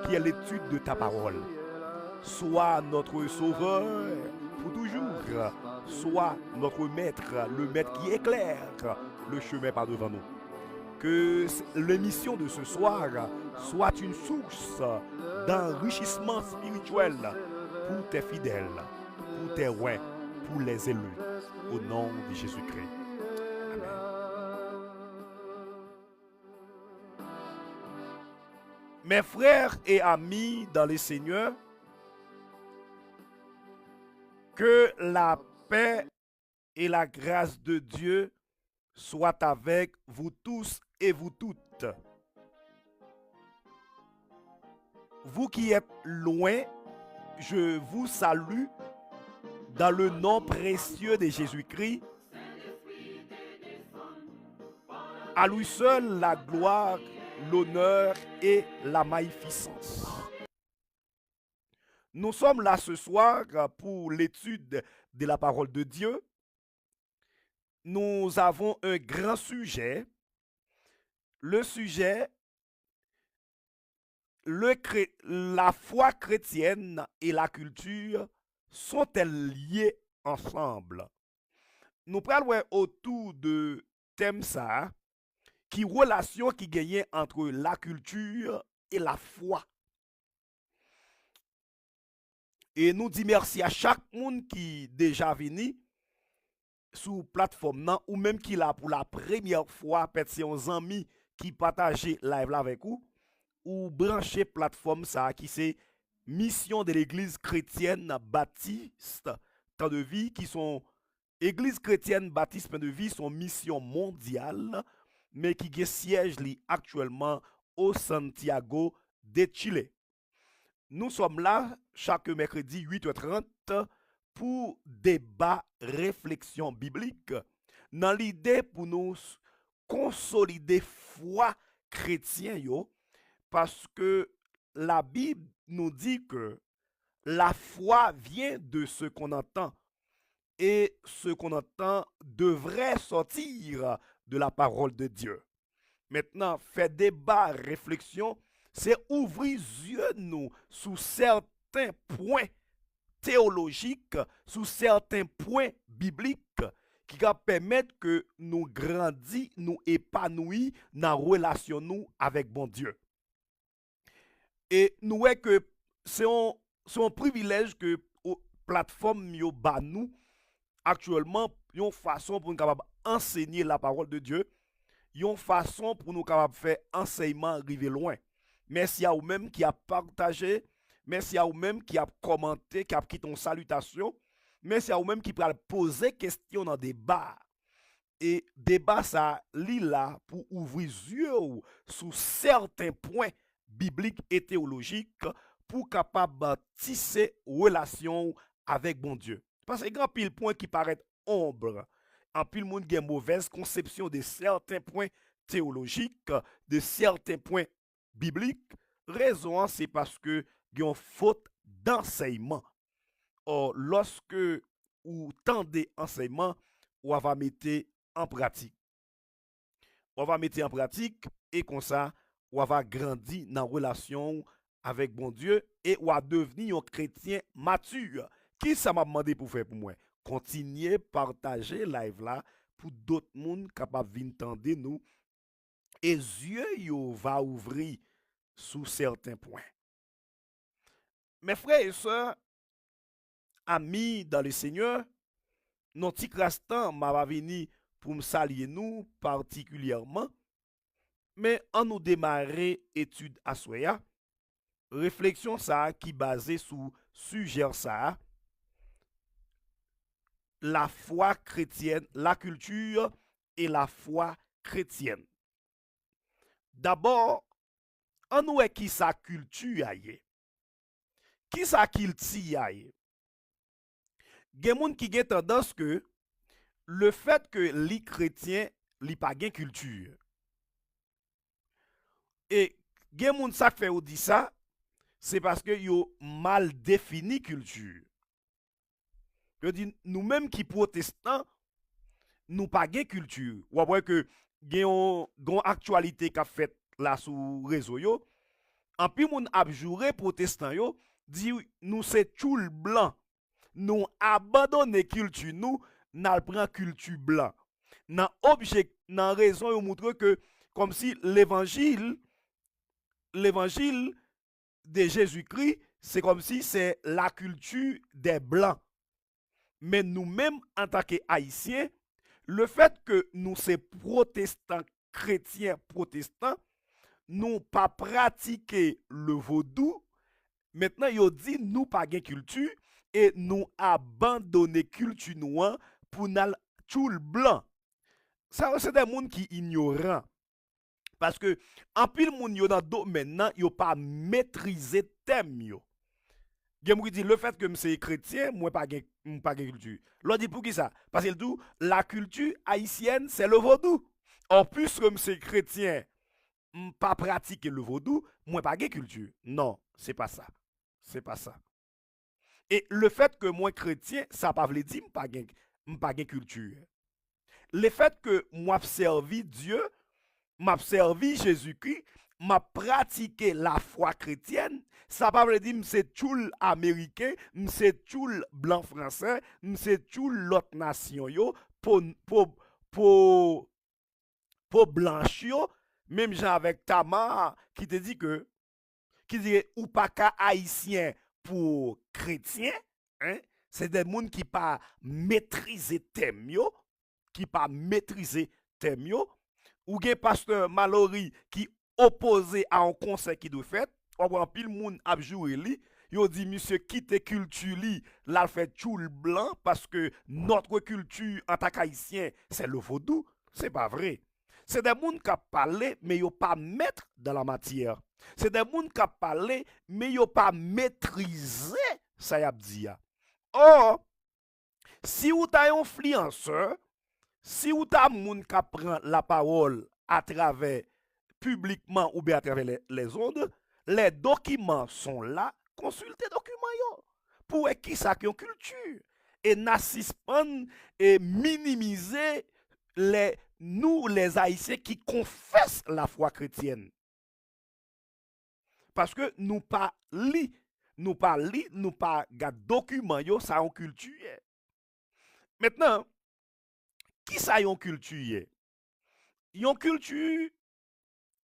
qui est l'étude de ta parole. Sois notre sauveur pour toujours. Sois notre maître, le maître qui éclaire le chemin par devant nous. Que l'émission de ce soir soit une source d'enrichissement spirituel pour tes fidèles, pour tes rois, pour les élus. Au nom de Jésus-Christ. Amen. Mes frères et amis dans le Seigneur, que la paix et la grâce de Dieu soient avec vous tous et vous toutes. Vous qui êtes loin, je vous salue dans le nom précieux de Jésus-Christ. À lui seul la gloire, l'honneur et la magnificence. Nous sommes là ce soir pour l'étude de la parole de Dieu. Nous avons un grand sujet. Le sujet, la foi chrétienne et la culture sont-elles liées ensemble? Nous parlons autour de thème ça, qui relation qui gagne entre la culture et la foi. Et nous disons merci à chaque monde qui déjà venu sur plateforme ou même qui là pour la première fois, peut-être c'est un ami qui partage live là avec vous ou brancher plateforme ça qui c'est mission de l'église chrétienne baptiste temps de vie qui sont église chrétienne baptiste temps de vie sont mission mondiale mais qui est siège actuellement au Santiago de Chile. Nous sommes là chaque mercredi 8h30 pour débat, réflexion biblique, dans l'idée pour nous consolider foi chrétien parce que la Bible nous dit que la foi vient de ce qu'on entend et ce qu'on entend devrait sortir de la parole de Dieu. Maintenant, faire débat, réflexion, c'est ouvrir les yeux nous sous certains points théologiques, sous certains points bibliques qui va permettre que nous grandissions, nous épanouissions dans la relation nous avec bon Dieu. Et nous voyons que c'est un privilège que la plateforme yo ba nous actuellement une façon pour nous capable enseigner la parole de Dieu, une façon pour nous capable faire enseignement arriver loin. Merci à vous-même qui a partagé, merci à vous-même qui a commenté, qui a quitté une salutation, merci à vous-même qui peut poser question dans des débat. Et débat ça li là pour ouvrir les yeux sur certains points bibliques et théologiques pour capable tisser relation avec bon Dieu. Parce que grand pile point qui paraît ombre, en pile monde qui a mauvaise conception de certains points théologiques, de certains points bibliques. Raison c'est parce que il y a une faute d'enseignement. Or lorsque ou tendez enseignement, on va mettre en pratique. On va mettre en pratique et comme ça, on va grandir dans la relation avec bon Dieu et on va devenir un chrétien mature. Qui ça m'a demandé pour faire pour moi? Continuer partager live là pour d'autres monde capable de entendre nous et yeux yo va ouvrir sous certains points. Mes frères et sœurs, amis dans le Seigneur, notre petit instant m'a venu pour me saluer nous particulièrement, mais en nous démarrer étude à soya, réflexion ça qui basée sur sujet ça, la foi chrétienne, la culture et la foi chrétienne. D'abord, en nous est qui sa culture aille. Qui sa culture aille. Gen moun qui gen tendance que le fait que les chrétiens li pa gen culture. Et gen moun sa fait ou dit ça, c'est parce que yo mal défini culture. Je dis nous-mêmes qui protestants, nous pas gen culture. Ou après que gen actualité qu'a fait là sur réseau yo, En plus, moun ap jure protestant yo, dit nous c'est choul blanc. Nous abandonner culture nous, n'a prend culture blanc. Nan object, nan raison yo montre que comme si l'évangile de Jésus-Christ, c'est comme si c'est la culture des blancs. Mais nous-mêmes en tant qu'Haïtiens, le fait que nous sommes protestants, chrétiens protestants, nous pas pratiquer le vaudou. Maintenant, il dit nous pas de culture et nous abandonner culture noire pour nous tout blanc. Ça, c'est des gens qui ignorant. Parce que, en pile moun yo dans domaine nan, yo pas maîtriser thème yo. Gen moun dit le fait que je chrétien, moi pas pas culture. L'on dit pour qui ça? Parce que tout la culture haïtienne, c'est le vaudou. En plus comme c'est chrétien, pas pratiquer le vaudou, moi pas culture. Non, c'est pas ça. C'est pas ça. Et le fait que moi chrétien, ça pas veut dire pas culture. Le fait que moi servi Dieu, m'a servi Jésus-Christ, m'a pratiqué la foi chrétienne, ça pas veut dire c'est tout américain, c'est tout blanc français, c'est tout l'autre nation yo pour blanche yo, même gens avec Tamar qui te dit que qui dit ou pas qu'à haïtien pour chrétien, hein, c'est des gens qui pas maîtriser thème yo, qui pas maîtriser thème yo. Ou gen pasteur Mallory qui opposé à un conseil qui doit fait, ou en pile moun ap joué li, yo dit monsieur quitte culture li, la fait choul blanc parce que notre culture en tant qu'haïtien, c'est le vaudou, c'est pas vrai. C'est des moun qui parlé mais yo pas mettre dans la matière. C'est des moun qui parlé mais yo pas maîtriser ça y a dit. Or, si ou ta influenceur, si ou ta moun qui prend la parole à travers publiquement ou bien à travers les ondes, les documents sont là, consultez documents yo. Pour qui ça qui ont culture et n'assiste et minimiser nous les haïtiens qui confessent la foi chrétienne. Parce que nous pas nous pas gade documents yo ça en culture. Maintenant, qui ça yon culture? Yon culture,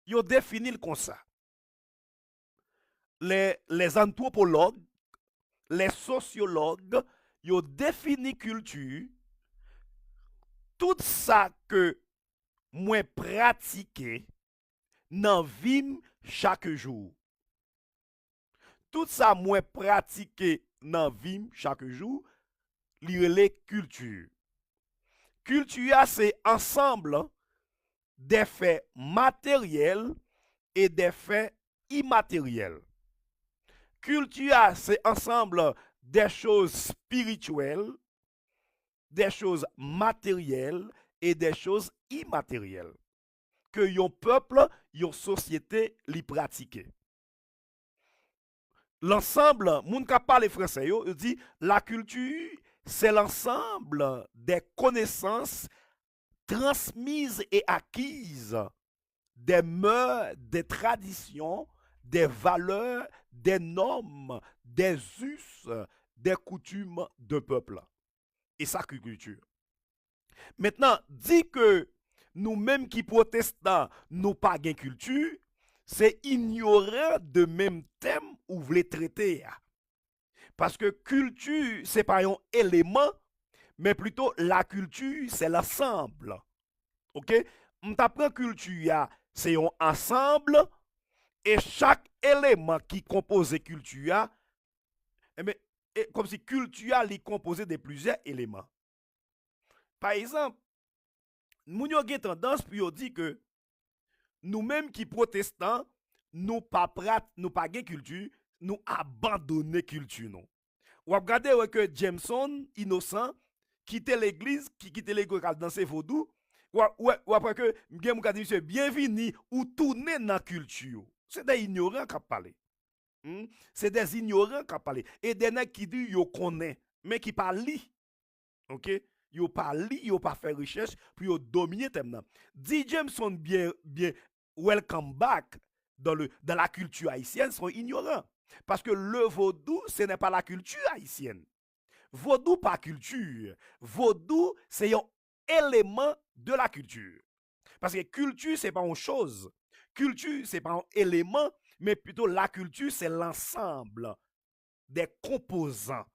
yon définit comme ça. Les anthropologues, les sociologues, yon définit culture, tout ça que moi pratiquer dans vie chaque jour. Tout ça moi pratiquer dans vie chaque jour, li relè culture. Culture, c'est ensemble des faits matériels et des faits immatériels. Culture, c'est ensemble des choses spirituelles, des choses matérielles et des choses immatérielles. Que yon peuple, yon société li pratique. L'ensemble, moun ka parle français yo, dit la culture, c'est l'ensemble des connaissances transmises et acquises, des mœurs, des traditions, des valeurs, des normes, des us, des coutumes d'un peuple. Et ça, c'est culture. Maintenant, dit que nous-mêmes qui protestants, nous pas de culture, c'est ignorer de même thème ou voulez traiter. Parce que culture, c'est pas un élément, mais plutôt la culture, c'est l'ensemble. OK? On t'apprend culture, c'est un ensemble, et chaque élément qui compose culture, comme si culture est composé de plusieurs éléments. Par exemple, nous avons tendance pour dire que nous-mêmes qui protestants, nous pas de culture, nous abandonner culture non. Ou regardez que Jameson innocent quitter l'église, qui quitte l'église dans ses vaudou, ou après que m'gem ka dit monsieur bienvenue ou tourner dans culture. C'est des ignorants qui parlent. C'est des ignorants qui parlent et des nèg qui dit yo connaît mais qui pas li. OK? Yo pas li, yo pas faire recherche pour yo dominer thème nan. Dit Jameson bien welcome back. dans la culture haïtienne sont ignorants. Parce que le vaudou, ce n'est pas la culture haïtienne. Vaudou pas culture. Vaudou, c'est un élément de la culture. Parce que culture, c'est pas une chose. Culture, c'est pas un élément, mais plutôt la culture, c'est l'ensemble des composants.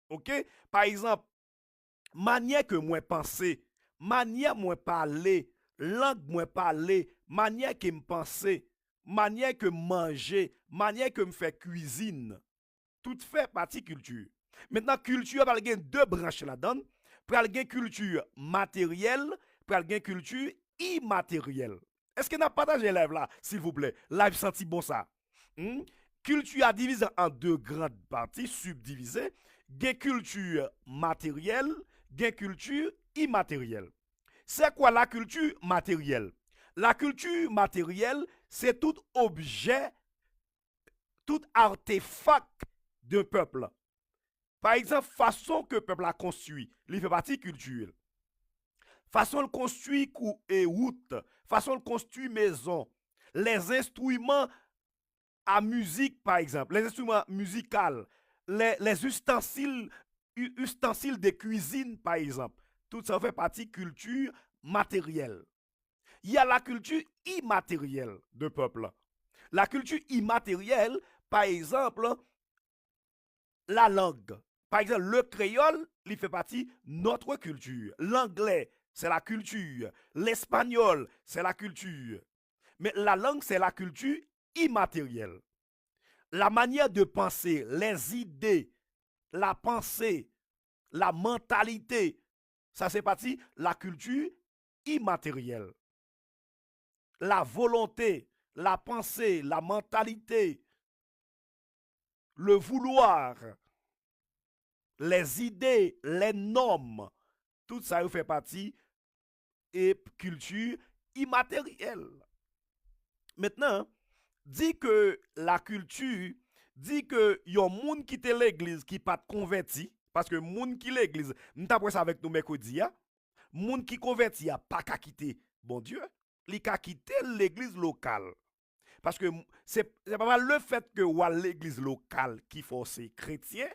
OK? Par exemple, manière que moi penser, manière moi parler, langue moi parler, manière que me penser, manière que manger, manière que me faire cuisine, tout fait partie culture. Maintenant, culture, il y a deux branches là-dedans. Il y a culture matérielle, il y a culture immatérielle. Est-ce que n'a partagé live là, s'il vous plaît? Live senti bon ça. Culture a divisé en deux grandes parties, subdivisées. Gen culture matérielle, gen culture immatérielle. C'est quoi la culture matérielle? La culture matérielle, c'est tout objet, tout artefact d'un peuple. Par exemple, façon que le peuple a construit, il fait partie culturelle. Façon de construire route, façon de construire maison, les instruments à musique, par exemple, les instruments musicaux, les ustensiles de cuisine, par exemple. Tout ça fait partie culture matérielle. Il y a la culture immatérielle de peuple. La culture immatérielle, par exemple, la langue. Par exemple, le créole, il fait partie de notre culture. L'anglais, c'est la culture. L'espagnol, c'est la culture. Mais la langue, c'est la culture immatérielle. La manière de penser, les idées, la pensée, la mentalité, ça c'est partie de la culture immatérielle. La volonté, la pensée, la mentalité, le vouloir, les idées, les normes, tout ça fait partie de culture immatérielle. Maintenant, dit que la culture, dit que yon moun qui te l'église qui pas converti, parce que moun qui l'église, nous t'apprends ça avec nous mercredi, moun qui converti a pas qu'à quitter bon Dieu, li ka quitter l'église locale. Parce que c'est pas le fait que ou à l'église locale qui force chrétien,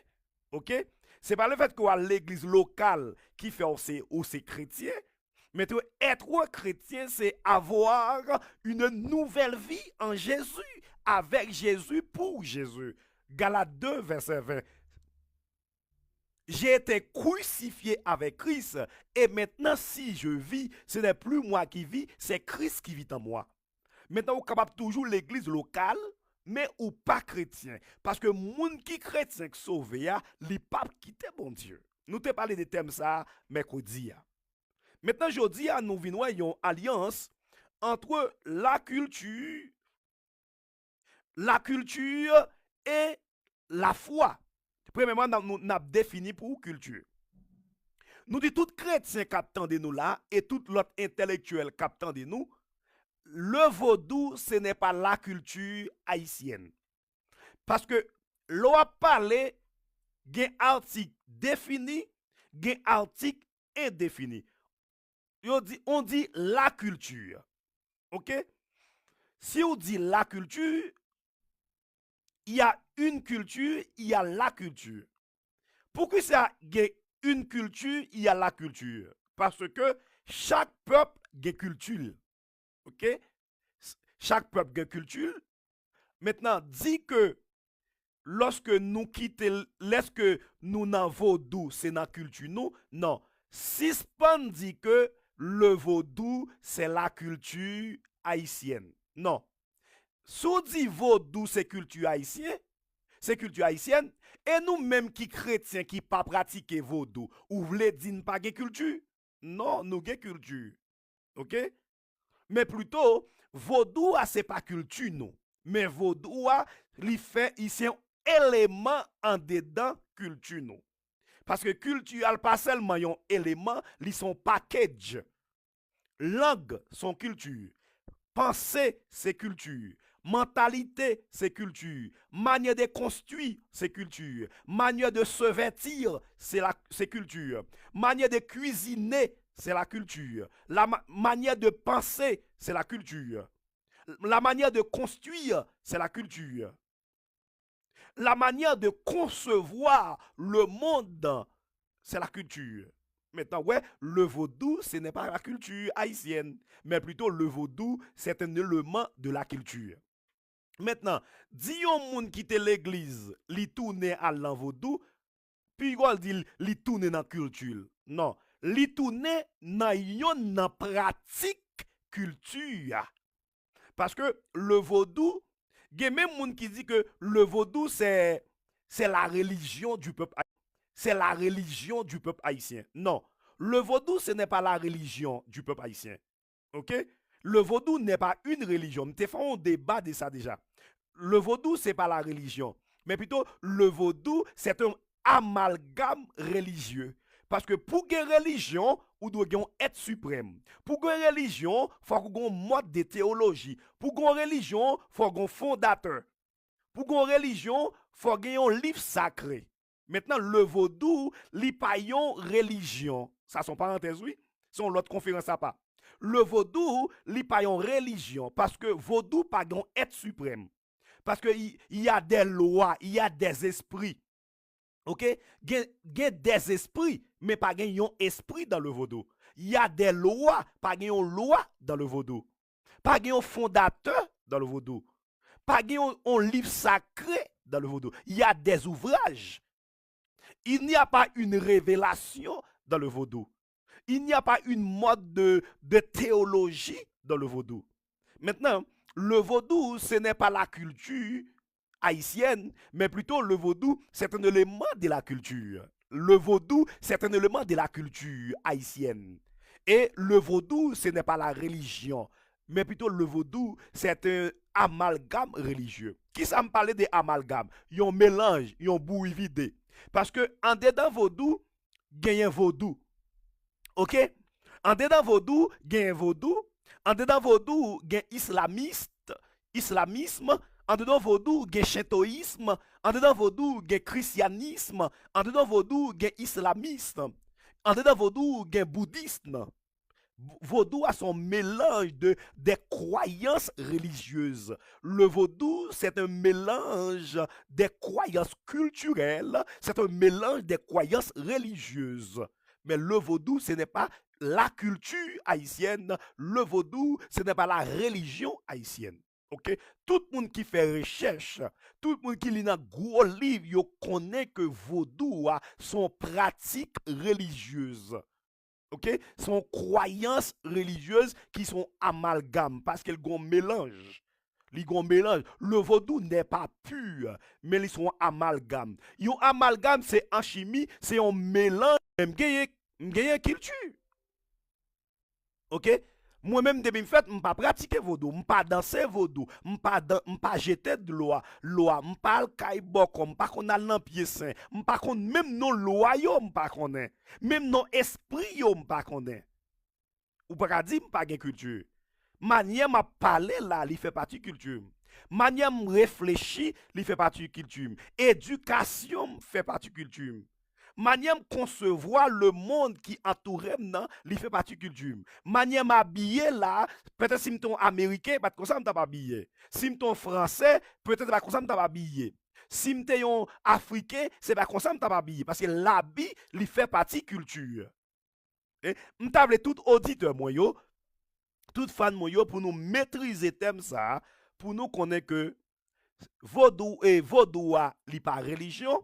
OK? C'est pas le fait que ou à l'église locale qui force ou c'est chrétien, mais être chrétien, c'est avoir une nouvelle vie en Jésus, avec Jésus, pour Jésus. Galates 2, verset 20. J'ai été crucifié avec Christ, et maintenant si je vis, ce n'est plus moi qui vis, c'est Christ qui vit en moi. Maintenant, vous capable toujours l'église locale, mais ou pas chrétien. Parce que moun qui chrétien qui sauvé, li pas quitter bon Dieu. Nous te parlé de thème ça mercredi. Maintenant, je dis à nous venons une alliance entre la culture et la foi. Premièrement, nous avons défini pour culture. Nous disons tout chrétien qui attendent nous là et tout l'autre intellectuel qui attendent nous, le vaudou, ce n'est pas la culture haïtienne. Parce que l'on a parlé d'un article défini, d'un article indéfini. On dit la culture. OK? Si on dit la culture, il y a une culture, il y a la culture. Pourquoi ça y a une culture, il y a la culture? Parce que chaque peuple a une culture. OK? Chaque peuple a une culture. Maintenant, dit que lorsque nous quittons, lorsque nous n'en vaudou, c'est dans la culture, nous, non. Sispan dit que le vaudou, c'est la culture haïtienne. Non. Si on dit vaudou, c'est culture haïtienne, et nous-mêmes qui chrétiens qui pas pratiquer vaudou, ou voulez dire pas de culture? Non, nous avons culture. OK? Mais plutôt, vaudou, c'est pas culture, non. Mais vaudou, il fait ici un élément en dedans culture, non. Parce que culture, pas seulement un élément, ils sont package. Langue, son culture. Pensée, c'est culture. Mentalité, c'est culture. Manière de construire, c'est culture. Manière de se vêtir, c'est culture. Manière de cuisiner, c'est la culture. La manière de penser, c'est la culture. La manière de construire, c'est la culture. La manière de concevoir le monde, c'est la culture. Maintenant, ouais, le vaudou, ce n'est pas la culture haïtienne, mais plutôt le vaudou, c'est un élément de la culture. Maintenant, di yon moun qui te l'église, li tourne à l'an vaudou, puis il dit li tourne dans culture. Non, li tourne dans yon nan pratique culture. Parce que le vaudou, il y a même moun qui dit que le vaudou c'est la religion du peuple haïtien. C'est la religion du peuple haïtien. Non, le vaudou ce n'est pas la religion du peuple haïtien. OK? Le vaudou n'est pas une religion. Nous avons un débat de ça déjà. Le vaudou c'est pas la religion, mais plutôt le vaudou c'est un amalgame religieux. Parce que pour une religion, ou doit être suprême. Pour une religion, il faut qu'on ait un mode de théologie. Pour une religion, il faut qu'on ait un fondateur. Pour une religion, il faut qu'on ait un livre sacré. Maintenant, le vaudou, li pa yon religion. Ça, son parenthèse, oui. C'est l'autre conférence à pas. Le vaudou, li pa yon religion. Parce que vaudou pas yon être suprême. Parce qu'il y a des lois, il y a des esprits. OK? Il y a des esprits, mais pas yon esprit dans le vaudou. Il y a des lois, pas yon loi dans le vaudou. Pas yon fondateur dans le vaudou. Pas yon livre sacré dans le vaudou. Il y a des ouvrages. Il n'y a pas une révélation dans le vaudou. Il n'y a pas une mode de théologie dans le vaudou. Maintenant, le vaudou, ce n'est pas la culture haïtienne, mais plutôt le vaudou, c'est un élément de la culture. Le vaudou, c'est un élément de la culture haïtienne. Et le vaudou, ce n'est pas la religion, mais plutôt le vaudou, c'est un amalgame religieux. Qui ça me parlait de amalgame? Yon mélange, yon bouille vide. Parce que en dedans vaudou, gagne vaudou. OK? En dedans vaudou, gagne vaudou. En dedans vaudou, gagne islamisme. En dedans vaudou, gagne shintoïsme. En dedans vaudou, gagne christianisme. En dedans vaudou, gagne islamisme. En dedans vaudou, gagne bouddhisme. Vaudou a son mélange des croyances religieuses. Le vaudou, c'est un mélange des croyances culturelles, c'est un mélange des croyances religieuses. Mais le vaudou, ce n'est pas la culture haïtienne. Le vaudou, ce n'est pas la religion haïtienne. OK? Tout le monde qui fait recherche, tout le monde qui lit dans gros livre, il connaît que vaudou a son pratique religieuse. OK? Sont croyances religieuses qui sont amalgames parce qu'elles ont mélange. Mélange. Le vaudou n'est pas pur, mais ils sont amalgames. Yon amalgame, c'est en chimie, c'est un mélange. M'gaye culture. OK? Moi-même, depuis que je ne pas pratiquer vaudou, je ne pas danser vaudou, je ne pas jeter de loi, je ne pas kaiboko, je ne pas qu'on pied saint, je ne pas qu'on même non loi yo, je ne pas qu'on même non esprit yo, je ne pas qu'on ou pas dire je pas de culture. Manière m'a parler là, il fait partie de culture. Manière m'a réfléchir, il fait partie de culture. Éducation fait partie de culture. Manière concevoir le monde qui entoure nan, li fait partie culture. Manière m'habiller là, peut-être si m'ton américain, pas comme ça m'ta pas habillé. Si m'ton français, peut-être pas comme ça m'ta pas habillé. Si m'ton africain, c'est pas comme ça m'ta pas habillé parce que l'habit li fait partie culture. Et m'ta vle tout auditeur moi yo, tout fan moi yo pour nous maîtriser thème ça, pour nous connaître que vaudou et vaudoua li pas religion.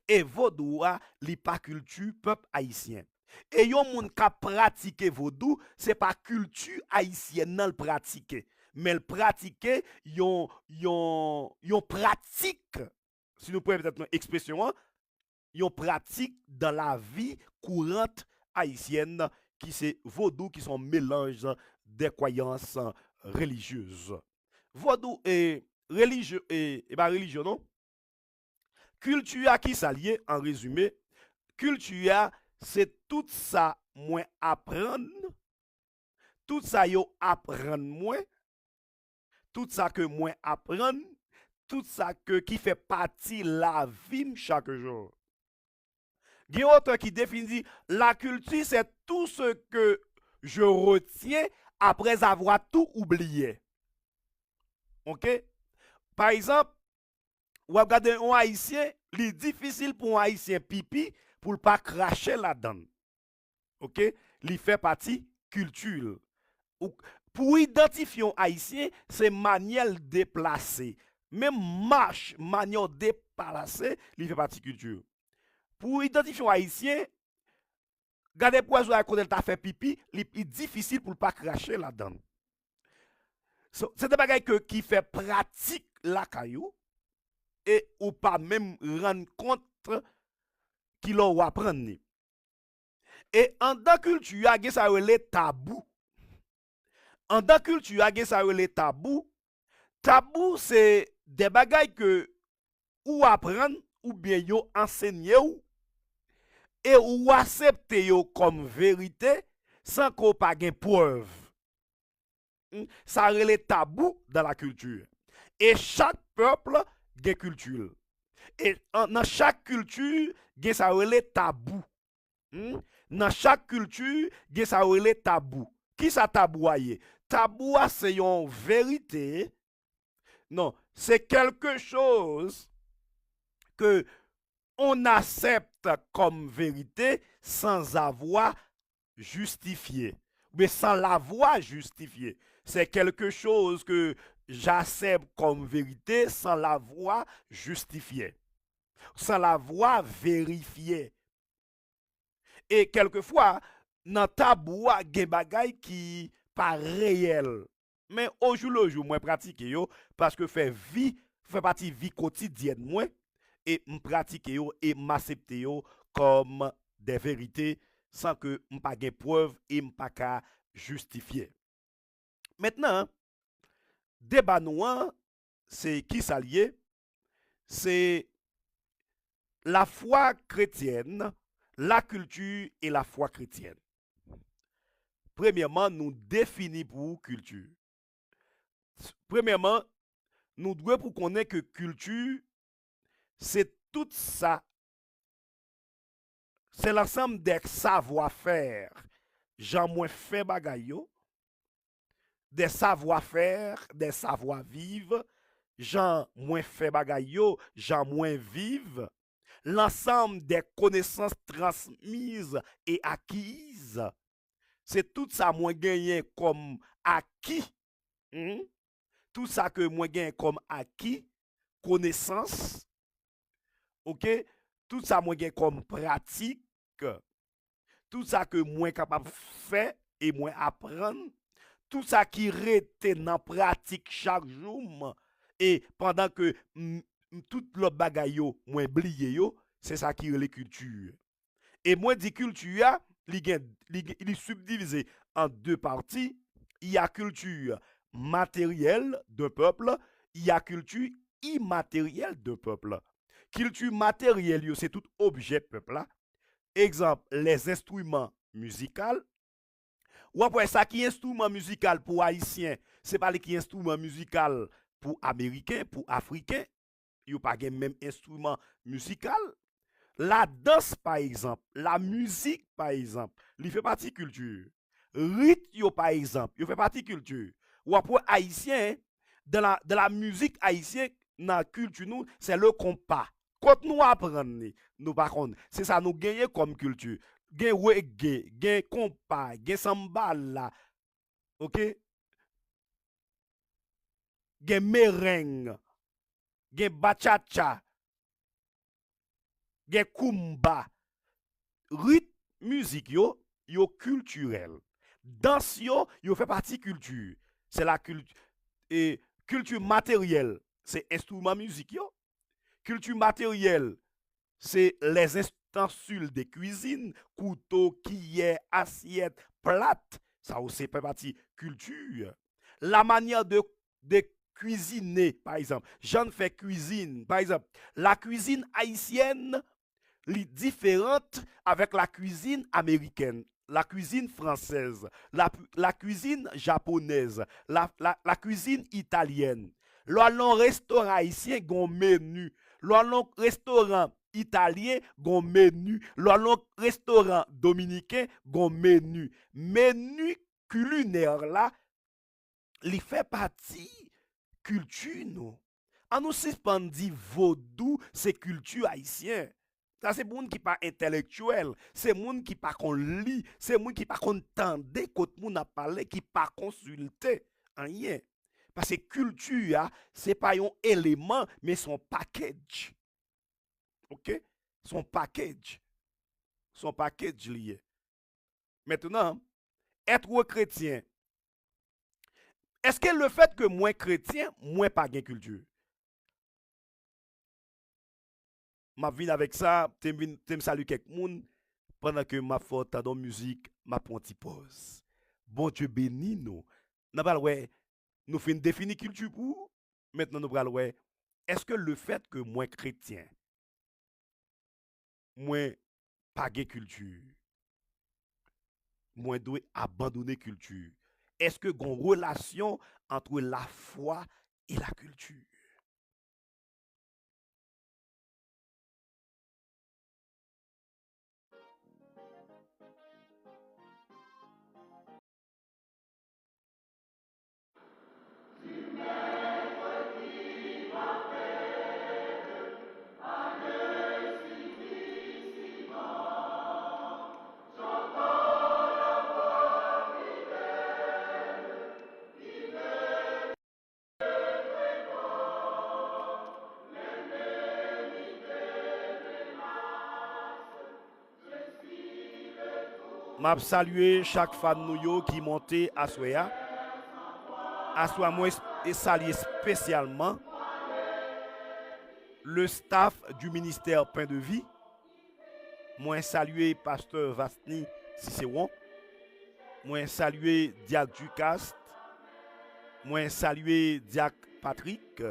Et vaudou li pa culture peuple haïtien. Et yon moun ka pratique vaudou, c'est pas culture haïtienne nan le pratique, mais le pratique yon pratique, si nous pouvons peut-être une expression, yon pratique dans la vie courante haïtienne qui c'est vaudou qui sont mélange des croyances religieuses. Vaudou et religieux et pas religieux non? Culture à qui s'allier en résumé, culture c'est tout ça moins apprendre, tout ça yo apprendre moins, tout ça que moins apprendre, tout ça que qui fait partie la vie chaque jour. Il y a autre qui définit la culture c'est tout ce que je retiens après avoir tout oublié. OK? Par exemple, ou regarder un haïtien, il est difficile pour un haïtien pipi pour ne pas cracher là-dedans. OK? Il fait partie culture. Pour identifier un haïtien, c'est manière déplacée. Même marche, manière déplacée, il fait partie culture. Pour identifier un haïtien, regardez poison à côté t'a fait pipi, il est difficile pour ne pas cracher là-dedans. So, c'est des bagages qui fait pratique la caillou et ou pas même rendre compte qu'il a apprendre. Et en dans culture, il y a ça les tabou. En dans culture, il y a ça les tabou. Tabou c'est des bagages que ou apprendre ou bien yo enseigner ou et ou accepter yo comme vérité sans qu'on pas gain preuve. Ça relève tabou dans la culture. Et chaque peuple a une culture. Et dans chaque culture, il y a un tabou. Dans chaque culture, il y a un tabou. Qui ça tabou? Tabou, c'est une vérité. Non, c'est quelque chose que on accepte comme vérité sans avoir justifié. Mais sans l'avoir justifié. C'est quelque chose que j'accepte comme vérité sans l'avoir justifié. Sans l'avoir vérifié. Et quelquefois, dans tabou, il y a des bagailles qui pas réel. Mais au jour le jour, moi pratique yo parce que fait partie vie quotidienne moi et me pratique yo et m'accepte yo comme des vérités sans que me pas de preuve et me pas ka justifier. Maintenant, débat noir, c'est qui s'allier? C'est la foi chrétienne, la culture et la foi chrétienne. Premièrement, nous définissons pour culture. Premièrement, nous devons pour connaître que culture, c'est tout ça. C'est l'ensemble des savoir-faire. Jean moins fait bagayo, des savoir-faire, des savoir-vivre. Jean moins fait bagayo, Jean moins vive. L'ensemble des connaissances transmises et acquises. C'est tout ça moins gagné comme acquis. Tout ça que moi gagne comme acquis, connaissance, ok? Tout ça moi gagne comme pratique, tout ça que moi capable de faire et moi apprendre, tout ça qui rete dans pratique chaque jour et pendant que tout le bagaille moi oublié yo, c'est ça qui est la culture. Et moi dit culture, il est subdivisé en deux parties. Il y a culture matérielle d'un peuple, il y a culture immatérielle d'un peuple. Culture matérielle, c'est tout objet peuple. Exemple, les instruments musicaux. Ou après ça, qui est instrument musical pour haïtien, c'est pas qui instrument musical pour américain, pour africain. Il n'y a pas même instrument musical. La danse, par exemple, la musique, par exemple, il fait partie culture. Rythme, par exemple, il fait partie culture. Ou après, haïtien, dans la musique haïtienne, dans la culture, nous, c'est le compas. Quand nous apprenons, nous par contre, c'est ça nous gagnons comme culture. Gen reggae, gen compas, gen samba là, ok? Gen merengue, gen bachata, gen kumba. Rythme, musique yo culturel. Danse yo fait partie culture. C'est la culture et culture matérielle, c'est instrument musique yo. Culture matérielle, c'est les ustensiles de cuisine, couteau, cuillère, assiette, plate. Ça aussi fait partie culture. La manière de cuisiner, par exemple. J'en fais cuisine. Par exemple, la cuisine haïtienne est différente avec la cuisine américaine, la cuisine française, la cuisine japonaise, la cuisine italienne. L'on restaurant haïtien, gon menu. L'on restaurant italien, gon menu. L'on restaurant dominicain, gon menu. Menu culinaire là, il fait partie culture, nous. En nous dit vaudou, c'est culture haïtienne. Ça, c'est moun qui pas intellectuel, c'est moun qui pas qu'on lit, c'est moun qui pas qu'on tende, quand moun a parlé, qui pas consulté, rien. Parce que culture, c'est pas un élément, mais son package. OK? Son package. Son package lié. Maintenant, être chrétien, est-ce que le fait que moi chrétien, moi pas gain culture? M'a vinn avec ça, t'aime saluer quelques moun pendant que m'a fait tant de musique, m'a prend petit pause. Bon Dieu béni nous. N'a pas ouais, nous fin définir culture pour maintenant nous pral ouais. Est-ce que le fait que moi chrétien, moi pas gain culture, moi doit abandonner culture? Est-ce que gon relation entre la foi et la culture? M'a salué chaque fan nou yo qui monté à Soya. À Soya, moi et saluer spécialement le staff du ministère Pain de Vie. Moi saluer pasteur Vastni Cicéron. Moi saluer Diac Ducast. Moi saluer Diac Patrick.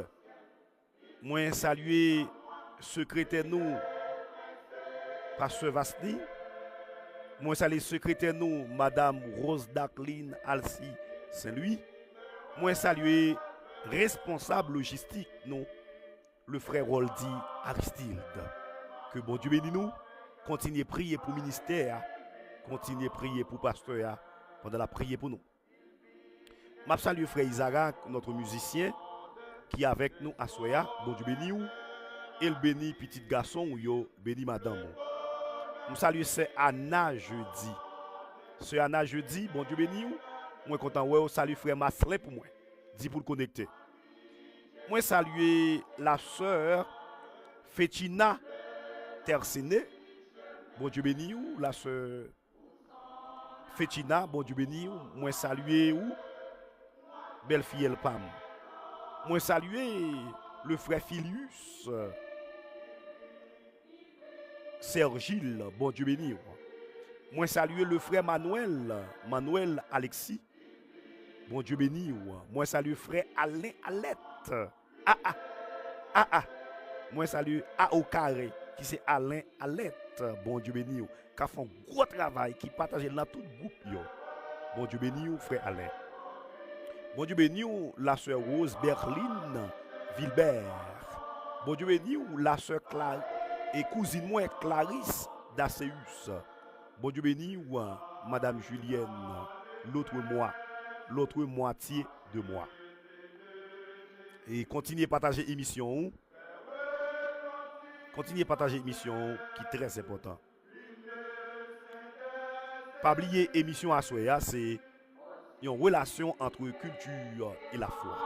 Moi saluer secrétaire nous pasteur Vastni. Moi saluer secrétaire nous madame Rose Dacline Alcy Saint-Louis. Moi saluer responsable logistique nous le frère Roldi Aristide. Que bon Dieu bénisse nous. Continuez à prier pour le ministère. Continuez à prier pour le pasteur. Pendant la prière pour nous. Je salue frère Isaac, notre musicien, qui est avec nous à Soya. Bon Dieu bénisse nous. Et le bénit petit garçon ou yo bénit madame. Je salue c'est Anna jeudi. C'est Anna jeudi. Bon Dieu bénisse nous. Moi content ouais, salut frère Maslin pour moi. Dit pour le connecter. Moi saluer la sœur Fetina Terciné. Bon Dieu béni ou la sœur Fetina, bon Dieu béni ou. Moi saluer ou belle fille El Pam. Moi saluer le frère Filius Sergile, bon Dieu béni ou. Moi saluer le frère Manuel Alexis. Bon Dieu béni ou. Moi saluer le frère Alain Alette. Moi saluer A au carré qui c'est Alain Alette. Bon Dieu béni ou. Qui font un gros travail, qui partage dans tout le groupe. Yo. Bon Dieu béni ou, frère Alain. Bon Dieu béni ou, la sœur Rose Berline Vilbert. Bon Dieu béni ou, la sœur Clarisse et cousine moi Clarisse Daceus. Bon Dieu béni ou, madame Julienne, l'autre moitié de moi. Et continuez à partager l'émission. Continuez à partager l'émission qui est très important. Pas oublier émission à Soya, c'est une relation entre culture et la foi.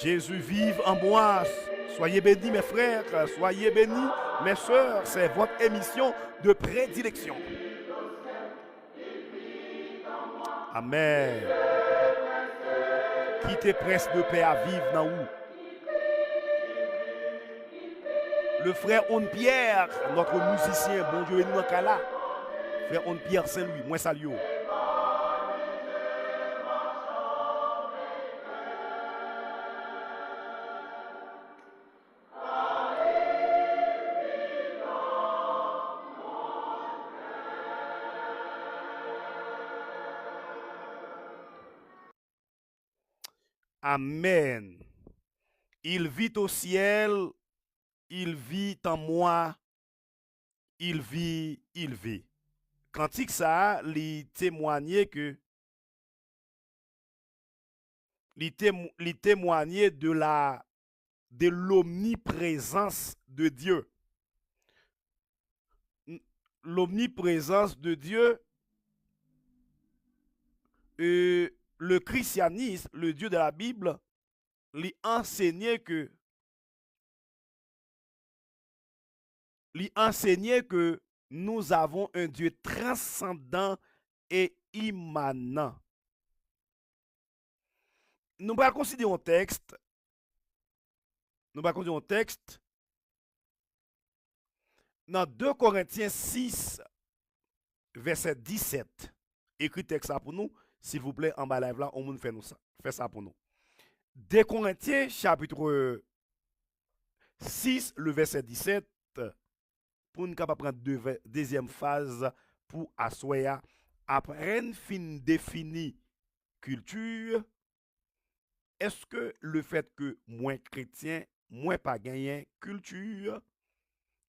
Jésus vive en moi. Soyez bénis mes frères, soyez bénis mes sœurs. C'est votre émission de prédilection. Amen. Qui te presse de paix à vivre dans où? Le frère On Pierre, notre musicien, bon Dieu, nous en là. Frère On Pierre Saint-Louis, moi salue. Amen. Il vit au ciel, il vit en moi, il vit, il vit. Cantique ça, il témoignait que il témoignait de l'omniprésence de Dieu. L'omniprésence de Dieu, le christianisme, le Dieu de la Bible, lui enseignait que nous avons un Dieu transcendant et immanent. Nous allons considérer un texte. Dans 2 Corinthiens 6, verset 17. Écrit texte ça pour nous. S'il vous plaît, en bas live là, on nous fait ça. Fait ça pour nous. 2 Corinthiens, chapitre 6, le verset 17. Pour nous prendre deuxième phase pour assoyer. Après une fin définie culture, est-ce que le fait que moins chrétien, moins pas gagné culture,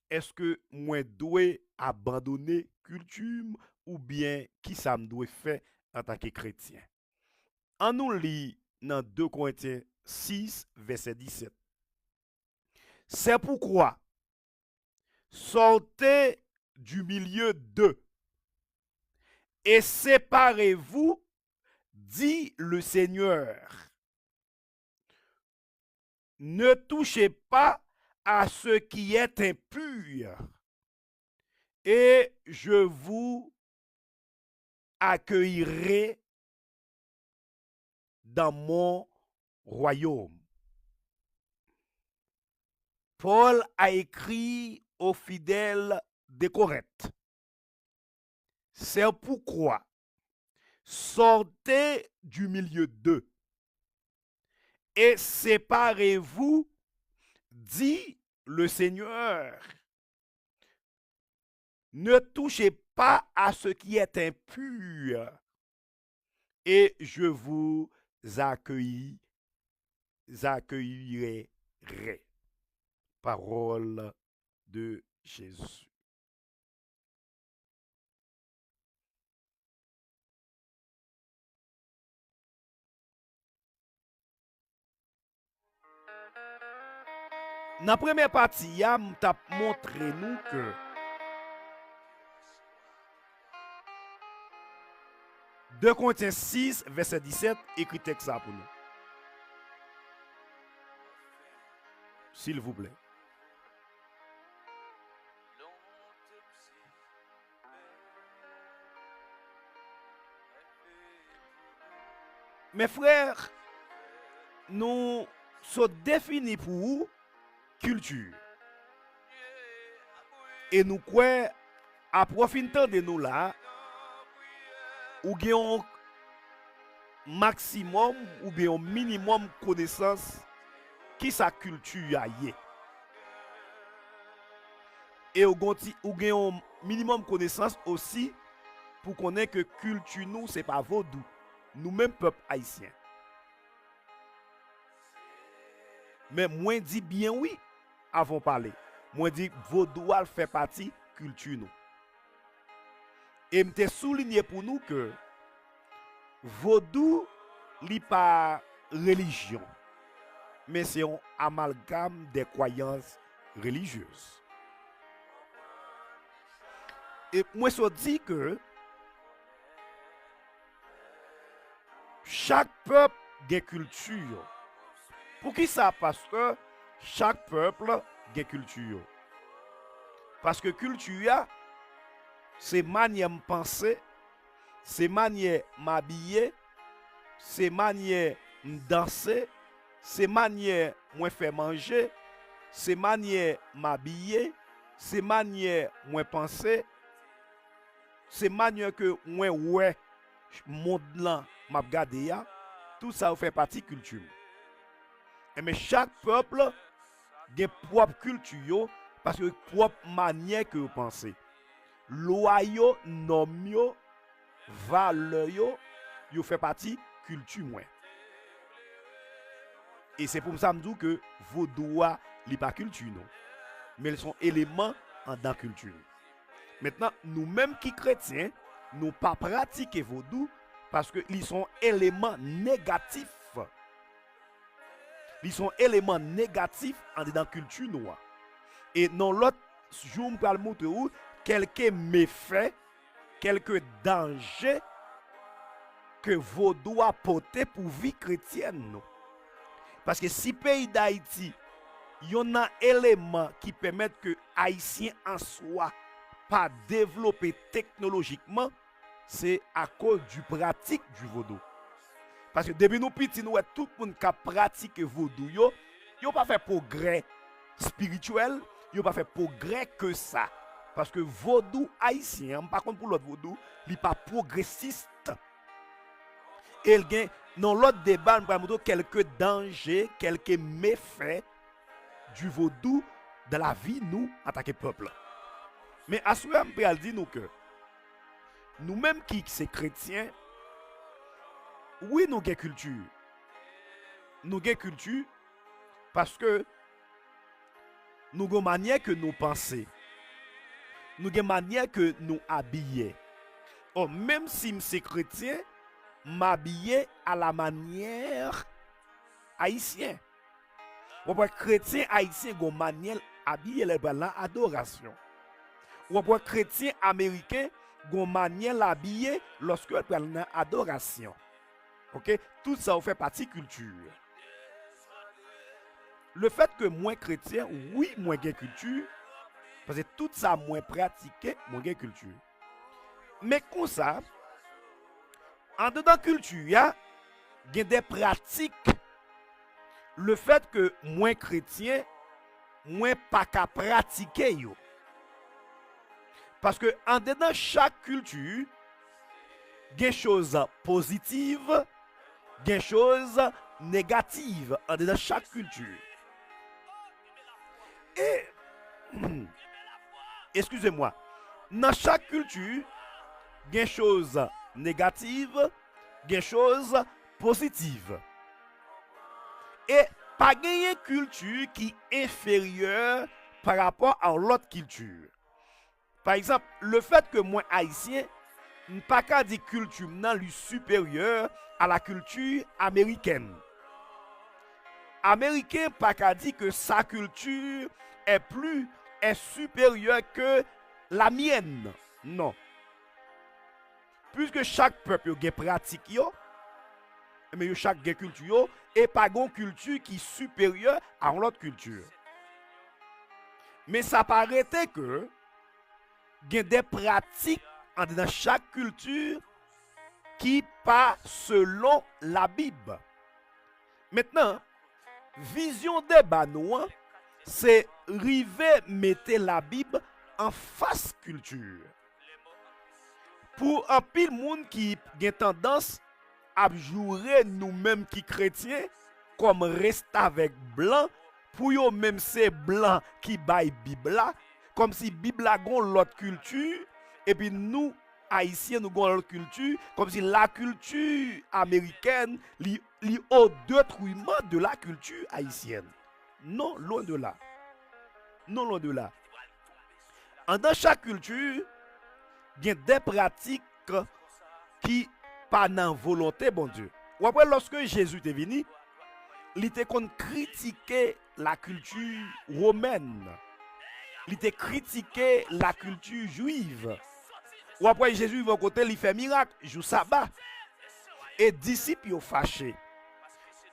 est-ce que moins doit abandonner culture ou bien qui ça me doit faire en tant que chrétien? En nous lit dans 2 Corinthiens 6, verset 17. C'est pourquoi sortez du milieu d'eux et séparez-vous, dit le Seigneur. Ne touchez pas à ce qui est impur, et je vous accueillerai dans mon royaume. Paul a écrit aux fidèles de Corinthe. C'est pourquoi sortez du milieu d'eux et séparez-vous, dit le Seigneur. Ne touchez pas à ce qui est impur, et je vous accueillerai. Parole de Jésus. Dans la première partie, je t'ai montré nous que 2 Corinthiens 6, verset 17, écrit texte ça pour nous. S'il vous plaît. Mes frères, nous sommes définis pour culture. Et nous quoi à profiter de nous là, ou gagnons maximum ou bien minimum connaissance qui sa culture a yé. Et ou gagnons minimum connaissance aussi pour connaître que culture nous c'est pas vaudou. Nous-mêmes peuple haïtien. Mais moi dit bien oui avant parler. Moi dit vaudou fait partie culture nous. Et m'te souligné pour nous que vaudou li pas religion, mais c'est un amalgame des croyances religieuses. Et moi je dis que chaque peuple a une culture. Pour qui ça? Parce que chaque peuple a une culture. Parce que culture, c'est manière de penser, c'est manière de m'habiller, c'est manière de danser, c'est manière de faire manger, c'est manière de m'habiller, c'est manière de penser, c'est manière que moi ouais monde là m'a regardé, tout ça fait partie culture. Mais chaque peuple a une propre culture parce que propre manière que vous pensez. Loi yo, norme yo, valeur yo fait partie culture moi. Et c'est pour ça que je dis que vos doigts n'est pas culture non. Mais ils sont éléments dans la culture. Maintenant, nous-mêmes qui chrétiens, nous pas pratiquer vaudou parce que ils sont éléments négatifs. Ils sont éléments négatifs dans la culture noire. Et dans l'autre jour, je vais montrer quelques méfaits, quelques dangers que vaudou a porté pour vie chrétienne. Parce que si pays d'Haïti, il y a un élément qui permet que Haïtiens en soi pas développer technologiquement, c'est à cause du pratique du vaudou. Parce que depuis nous petits, nous tout le monde qui pratique vaudou, yo pas fait progrès spirituel, yo pas fait progrès que ça. Parce que vaudou haïtien, par contre pour l'autre vaudou, il n'est pas progressiste. Et il y a dans l'autre débat, nous avons quelques dangers, quelques méfaits du vaudou dans la vie, nous, en tant que peuple. Mais à ce moment, je peux dire nous que nous-mêmes qui sommes chrétiens, oui, nous avons une culture. Nous avons une culture parce que nous avons une manière que nous pensons. Nous avons une manière que nous habillons. Oh, même si je suis chrétien, m'habiller à la manière haïtienne. Ou pour chrétien haïtien, il y a une manière habiller l'adoration. Ou pour chrétien américain, il y a une manière d'habiller lorsque il y a une adoration. Ok? Tout ça fait partie de la culture. Le fait que moi chrétien, oui, moi j'ai culture, parce que tout ça moi pratiqué, moi j'ai culture. Mais comme ça, en dedans de culture, il y a des pratiques. Le fait que moi chrétien, moi pas qu'à pratiquer yo. Parce que en dedans chaque culture, il y a des choses positives, il y a des choses négatives en dedans chaque culture. Et excusez-moi, dans chaque culture, il y a des choses négatives, il y a des choses positives. Et pas gagner culture qui est inférieure par rapport à l'autre culture. Par exemple, le fait que moi haïtien, ne pas qu'à dire culture non lui supérieure à la culture américaine. Américain pas qu'à dire que sa culture est supérieure que la mienne. Non. Puisque chaque peuple a pratique yo, mais chaque culture et pas une culture qui est supérieure à l'autre culture. Mais ça paraît que il y a des pratiques dans chaque culture qui pas selon la Bible. Maintenant, vision des banouans, c'est river mettre la Bible en face culture. Pour un pile monde qui a tendance à jouer nous-mêmes qui chrétiens comme reste avec blanc, pour eux même c'est blanc qui baille Bible, comme si Bible a l'autre culture, et puis nous, Haïtiens, nous avons l'autre culture, comme si la culture américaine li au détriment de la culture haïtienne. Non, loin de là. Non, loin de là. Dans chaque culture, il y a des pratiques qui pas dans volonté, bon Dieu. Ou après, lorsque Jésus est venu, il était critiqué la culture romaine. Il était critiqué la culture juive. Ou après, Jésus va côté, il fait miracle, jour sabbat. Et disciples ont fâché.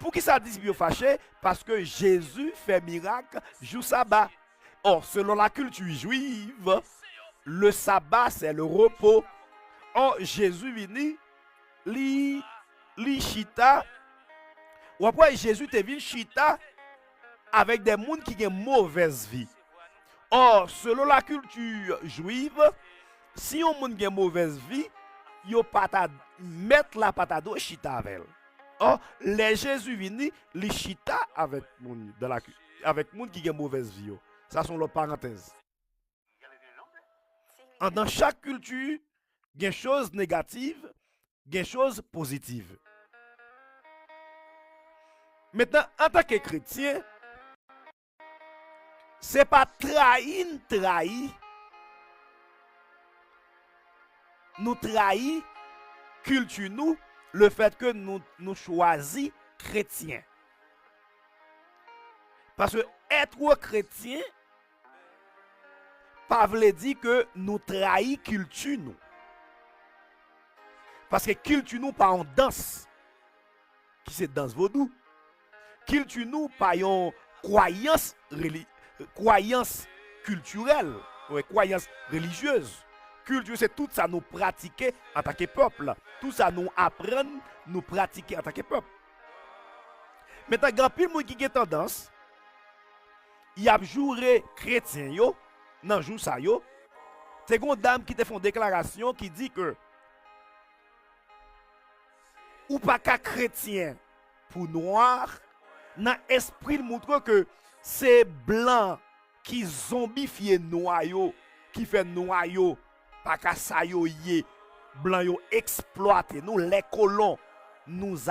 Pour qui ça disciple fâché? Parce que Jésus fait miracle jour sabbat. Or, selon la culture juive, le sabbat c'est le repos. Or, Jésus vini, li chita. Ou après, Jésus te venu chita avec des gens qui ont une mauvaise vie. Or, selon la culture juive, si on a une mauvaise vie, yo pata mettre la patado chita avec elle. Or, les Jésus vini, li chita avec moun dans la avec moun qui a une mauvaise vie. Ça sont leurs parenthèses. Dans chaque culture, il y a des choses négatives, il y a des choses positives. Maintenant, en tant que chrétien, c'est pas trahir. Nous trahir culture nous le fait que nous choisissons chrétiens. Parce que être chrétien pas veut dire que nous trahissons culture nous. Parce que culture nous pas en danse. Qui c'est danse vaudou? Culture nous pas en croyance culturelle, ou croyance religieuse. Culture c'est tout ça nous pratiquer en tant que peuple. Tout ça nous apprendre, nous pratiquer en tant que peuple. Maintenant, grand pile moun qui a tendance, il a juré chrétien yo, nan jour ça yo. C'est une dame qui te font déclaration qui dit que ou pas qu'à chrétien pour noir, dans esprit montre que c'est blanc qui zombifie noyau, qui fait noyau, pas qu'à ça yo yé, blanc yo exploité, nous les colons nous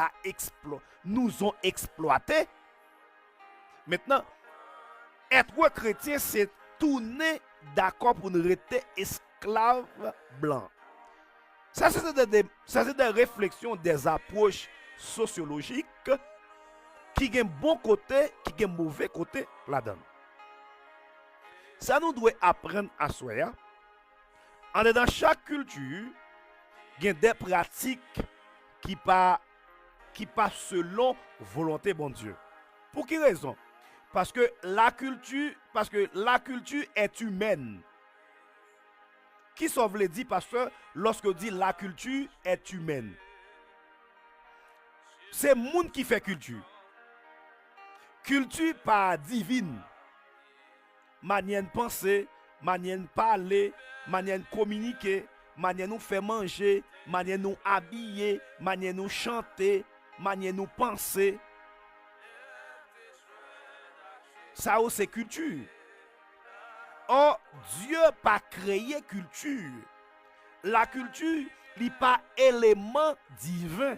ont exploité. Maintenant, être chrétien c'est tourner d'accord pour nous rester esclaves blancs. Ça c'est des réflexions, des approches sociologiques qui ont un bon côté, qui ont un mauvais côté là-dedans. Ça nous doit apprendre à soi. Dans chaque culture, il y a des pratiques qui pas selon volonté bon Dieu. Pour quelle raison? Parce que la culture est humaine. Qui ça veut dire parce que lorsque dit la culture est humaine? C'est monde qui fait culture. Culture pas divine. Manière de penser, manière de parler, manière de communiquer, manière de nous faire manger, manière de nous habiller, manière de nous chanter, manière de nous penser. Ça c'est culture. Or, Dieu n'a pas créé culture. La culture n'est pas élément divin.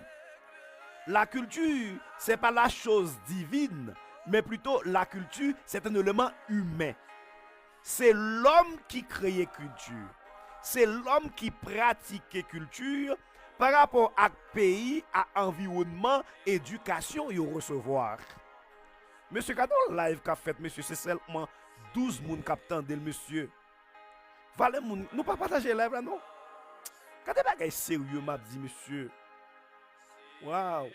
La culture, ce n'est pas la chose divine, mais plutôt la culture, c'est un élément humain. C'est l'homme qui crée culture. C'est l'homme qui pratique culture par rapport à pays, à environnement, éducation et recevoir. Monsieur Kadon live qu'a fait, monsieur, c'est seulement 12 moun captant de monsieur. Valez moun, nous pas partager live là non. Quand des bagages sérieux m'a dit monsieur. Waouh.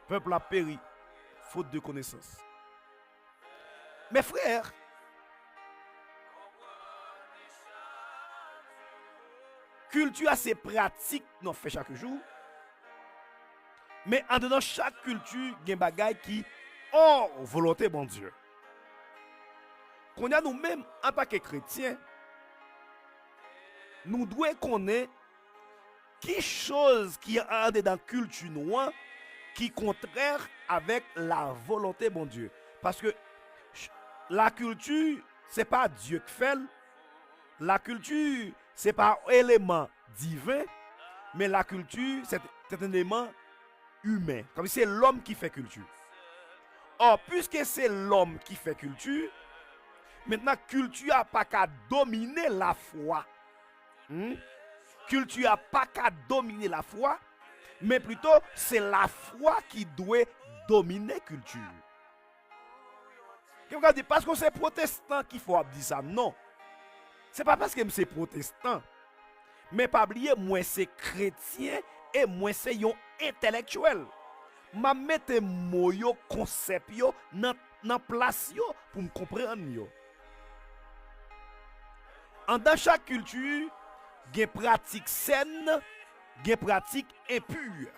Peuple a péri faute de connaissance. Mes frères, culture a ses pratiques nous fait chaque jour. Mais en dedans chaque culture, il y a des bagages qui ont volonté bon Dieu. Qu'on a nous-mêmes en tant que chrétiens, nous devons connaître qui chose qui est dans la culture noire qui est contraire avec la volonté bon Dieu. Parce que la culture, ce n'est pas Dieu qui fait. La culture, ce n'est pas un élément divin, mais la culture, c'est un élément humain. Comme si c'est l'homme qui fait culture. Or, puisque c'est l'homme qui fait culture, maintenant, culture n'a pas qu'à dominer la foi. Culture n'a pas qu'à dominer la foi, mais plutôt c'est la foi qui doit dominer culture. Regardez, parce que c'est protestant qu'il faut dire ça. Non. Ce n'est pas parce que c'est protestant. Mais pas oublier, moi c'est chrétien et moi c'est un intellectuel. M'a mette mot yo concept yo dans place yo pour me comprendre yo. En dans chaque culture, gen pratique saine, gen pratique impure.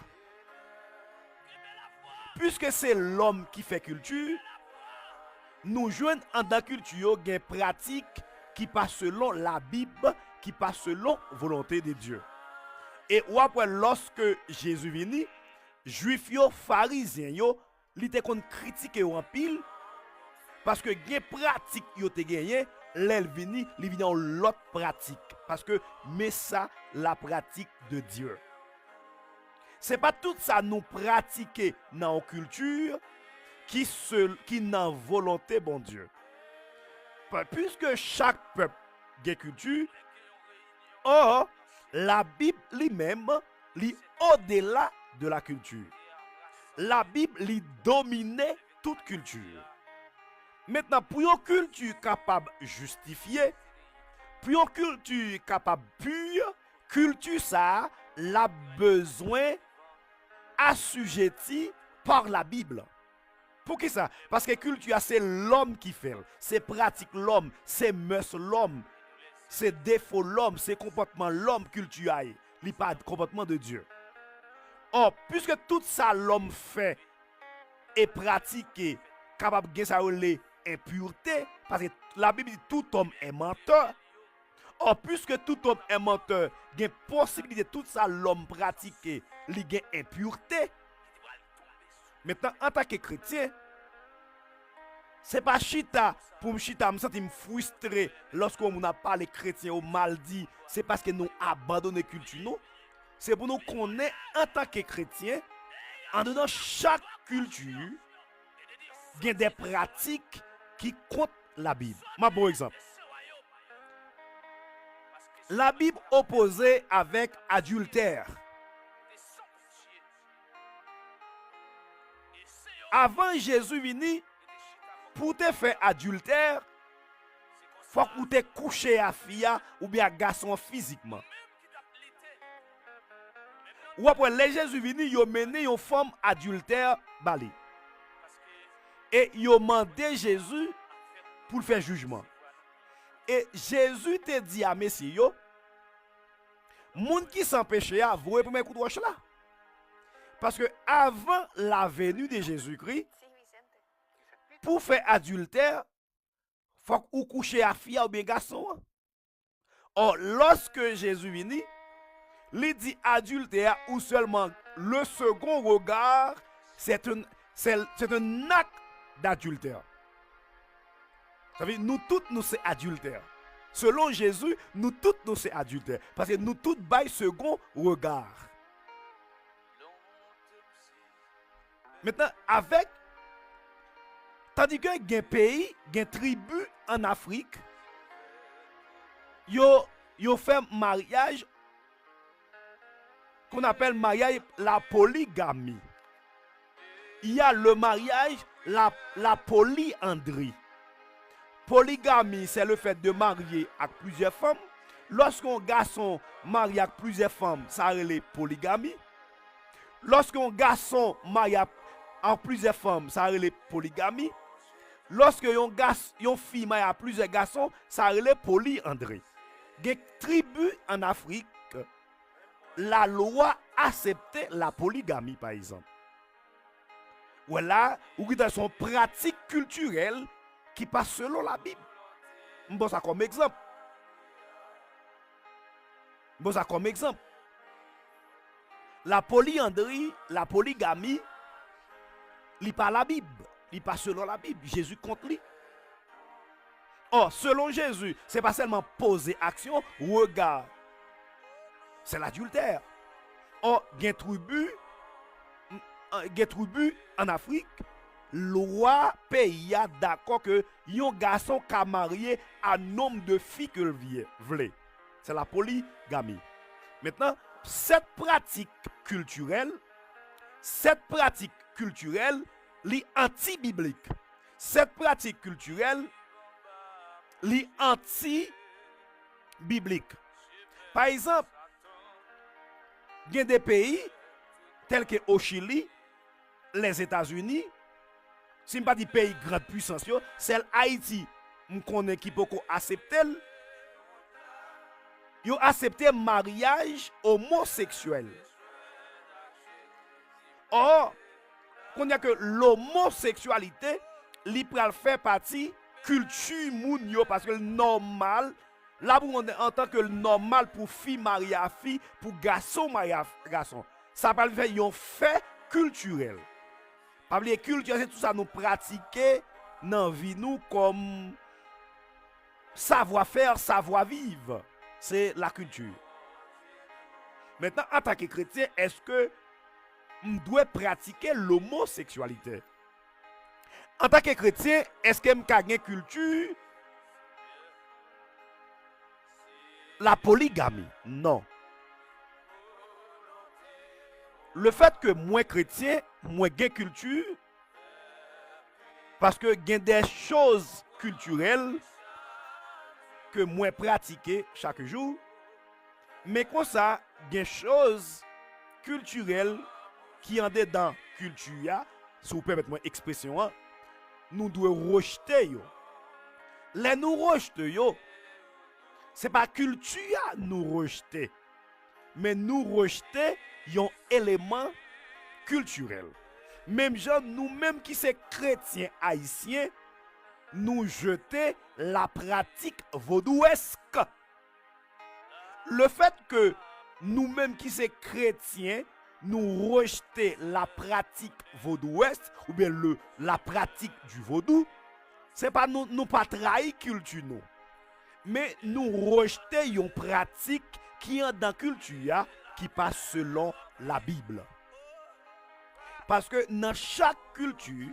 Puisque c'est l'homme qui fait culture, nous joignons en dans culture gen pratique qui passe selon la Bible, qui passe selon volonté de Dieu. Et ou après lorsque Jésus vini, juif yo, pharisiens yo, li te kon critiquer en pile parce que gen pratique yo te gagné, l'el vini, li vini en l'autre pratique parce que mais ça la pratique de Dieu. C'est pas tout ça nous pratiquer dans la culture qui n'a volonté bon Dieu. Puisque chaque peuple a culture, or la Bible lui-même li au-delà de la culture. La Bible li domine toute culture. Maintenant, pour une culture capable de justifier, pour une culture capable pure, culture ça l'a besoin assujetti par la Bible. Pour qui ça? Parce que culture c'est l'homme qui fait, c'est pratique l'homme, c'est mœurs l'homme, c'est défaut l'homme, c'est comportement l'homme culture aille, li pas comportement de Dieu. Or, puisque tout ça l'homme fait et pratique, capable de ça les impureté, parce que la Bible dit tout homme est menteur. Or, puisque tout homme est menteur, il y a possibilité tout ça l'homme pratique, il y a impureté. Maintenant, en tant que chrétien, c'est pas chita pour me chita, me sentir frustré lorsqu'on n'a pas les chrétiens au mal dit, c'est parce que nous abandonnons culture nous. C'est pour nous connaître en tant que chrétien, en donnant chaque culture, il y a des pratiques qui comptent la Bible. Ma bon exemple. La Bible opposée avec adultère. Avant Jésus vini, pour te faire adultère, faut que tu couché à fille ou bien à garçon physiquement. Ou après les Jésus vini, yo mené une femme adultère bali. Et yo mandé Jésus pour faire jugement. Et Jésus te dit à Messie yo, moun qui s'empêche à vous premier coup de roche là. Parce que avant la venue de Jésus-Christ, pour faire adultère, faut qu'on couche à fille ou bien garçon. Or, lorsque Jésus vini, il dit adultère ou seulement le second regard, c'est un acte d'adultère. Ça veut dire, nous tous nous c'est adultère. Selon Jésus, nous tous nous c'est adultère. Parce que nous tous bail second regard. Maintenant, avec, tandis que il y a un pays, il y a une tribu en Afrique, yo fait mariage qu'on appelle mariage la polygamie. Il y a le mariage la polyandrie. Polygamie, c'est le fait de marier avec plusieurs femmes. Lorsqu'un garçon marie avec plusieurs femmes, ça s'appelle polygamie. Lorsqu'un garçon marie avec plusieurs femmes, ça s'appelle polygamie. Lorsque une fille marie avec plusieurs garçons, ça s'appelle polyandrie. Des tribus en Afrique, la loi acceptait la polygamie, par exemple. Voilà, ou qui sont pratiques culturelles qui passent selon la Bible. Bon, ça comme exemple. La polyandrie, la polygamie, li pas la Bible, li pas selon la Bible. Jésus compte li. Or, selon Jésus, c'est pas seulement poser action, regard. C'est l'adultère. Or, il y a une tribu en Afrique, le roi pays a d'accord que un garçon qui marié un nombre de filles que veut. C'est la polygamie. Maintenant, cette pratique culturelle est anti-biblique. Cette pratique culturelle est anti-biblique. Par exemple, Il y a des pays tels que au Chili, les États-Unis, si je ne pas dire pays grande puissance, c'est Haïti, je connais qui peut accepter. Ils ont accepté mariage homosexuel. Or, qu'on a que l'homosexualité, li pral fait partie culture moun yo parce que le normal, là pour on en tant que le normal pour fille mariée à fille, pour garçon marié à garçon. Ça va faire un fait culturel. Pas oublier culture, c'est tout ça nous pratiquer dans vie nous comme savoir-faire, savoir-vivre. C'est la culture. Maintenant, en tant que chrétien, est-ce que on doit pratiquer l'homosexualité? En tant que chrétien, est-ce que je une culture la polygamie? Non. Le fait que moi chrétien, moi j'ai culture, parce que j'ai des choses culturelles que moi pratiquer chaque jour, mais comme ça, il y a des choses culturelles qui en dedans culture, si vous permettez l'expression, nous devons rejeter. Les nous rejeter, ce n'est pas culture nous rejeter, mais nous rejeter un élément culturel. Même gens, nous-mêmes qui sommes chrétiens haïtiens, nous jeter la pratique vaudouesque. Le fait que nous-mêmes qui sommes chrétiens, nous rejeter la pratique vaudouesque ou bien la pratique du vaudou, c'est pas nous pas trahir culture nous, mais nous rejeter une pratique qui est dans la culture qui passe selon la Bible. Parce que dans chaque culture,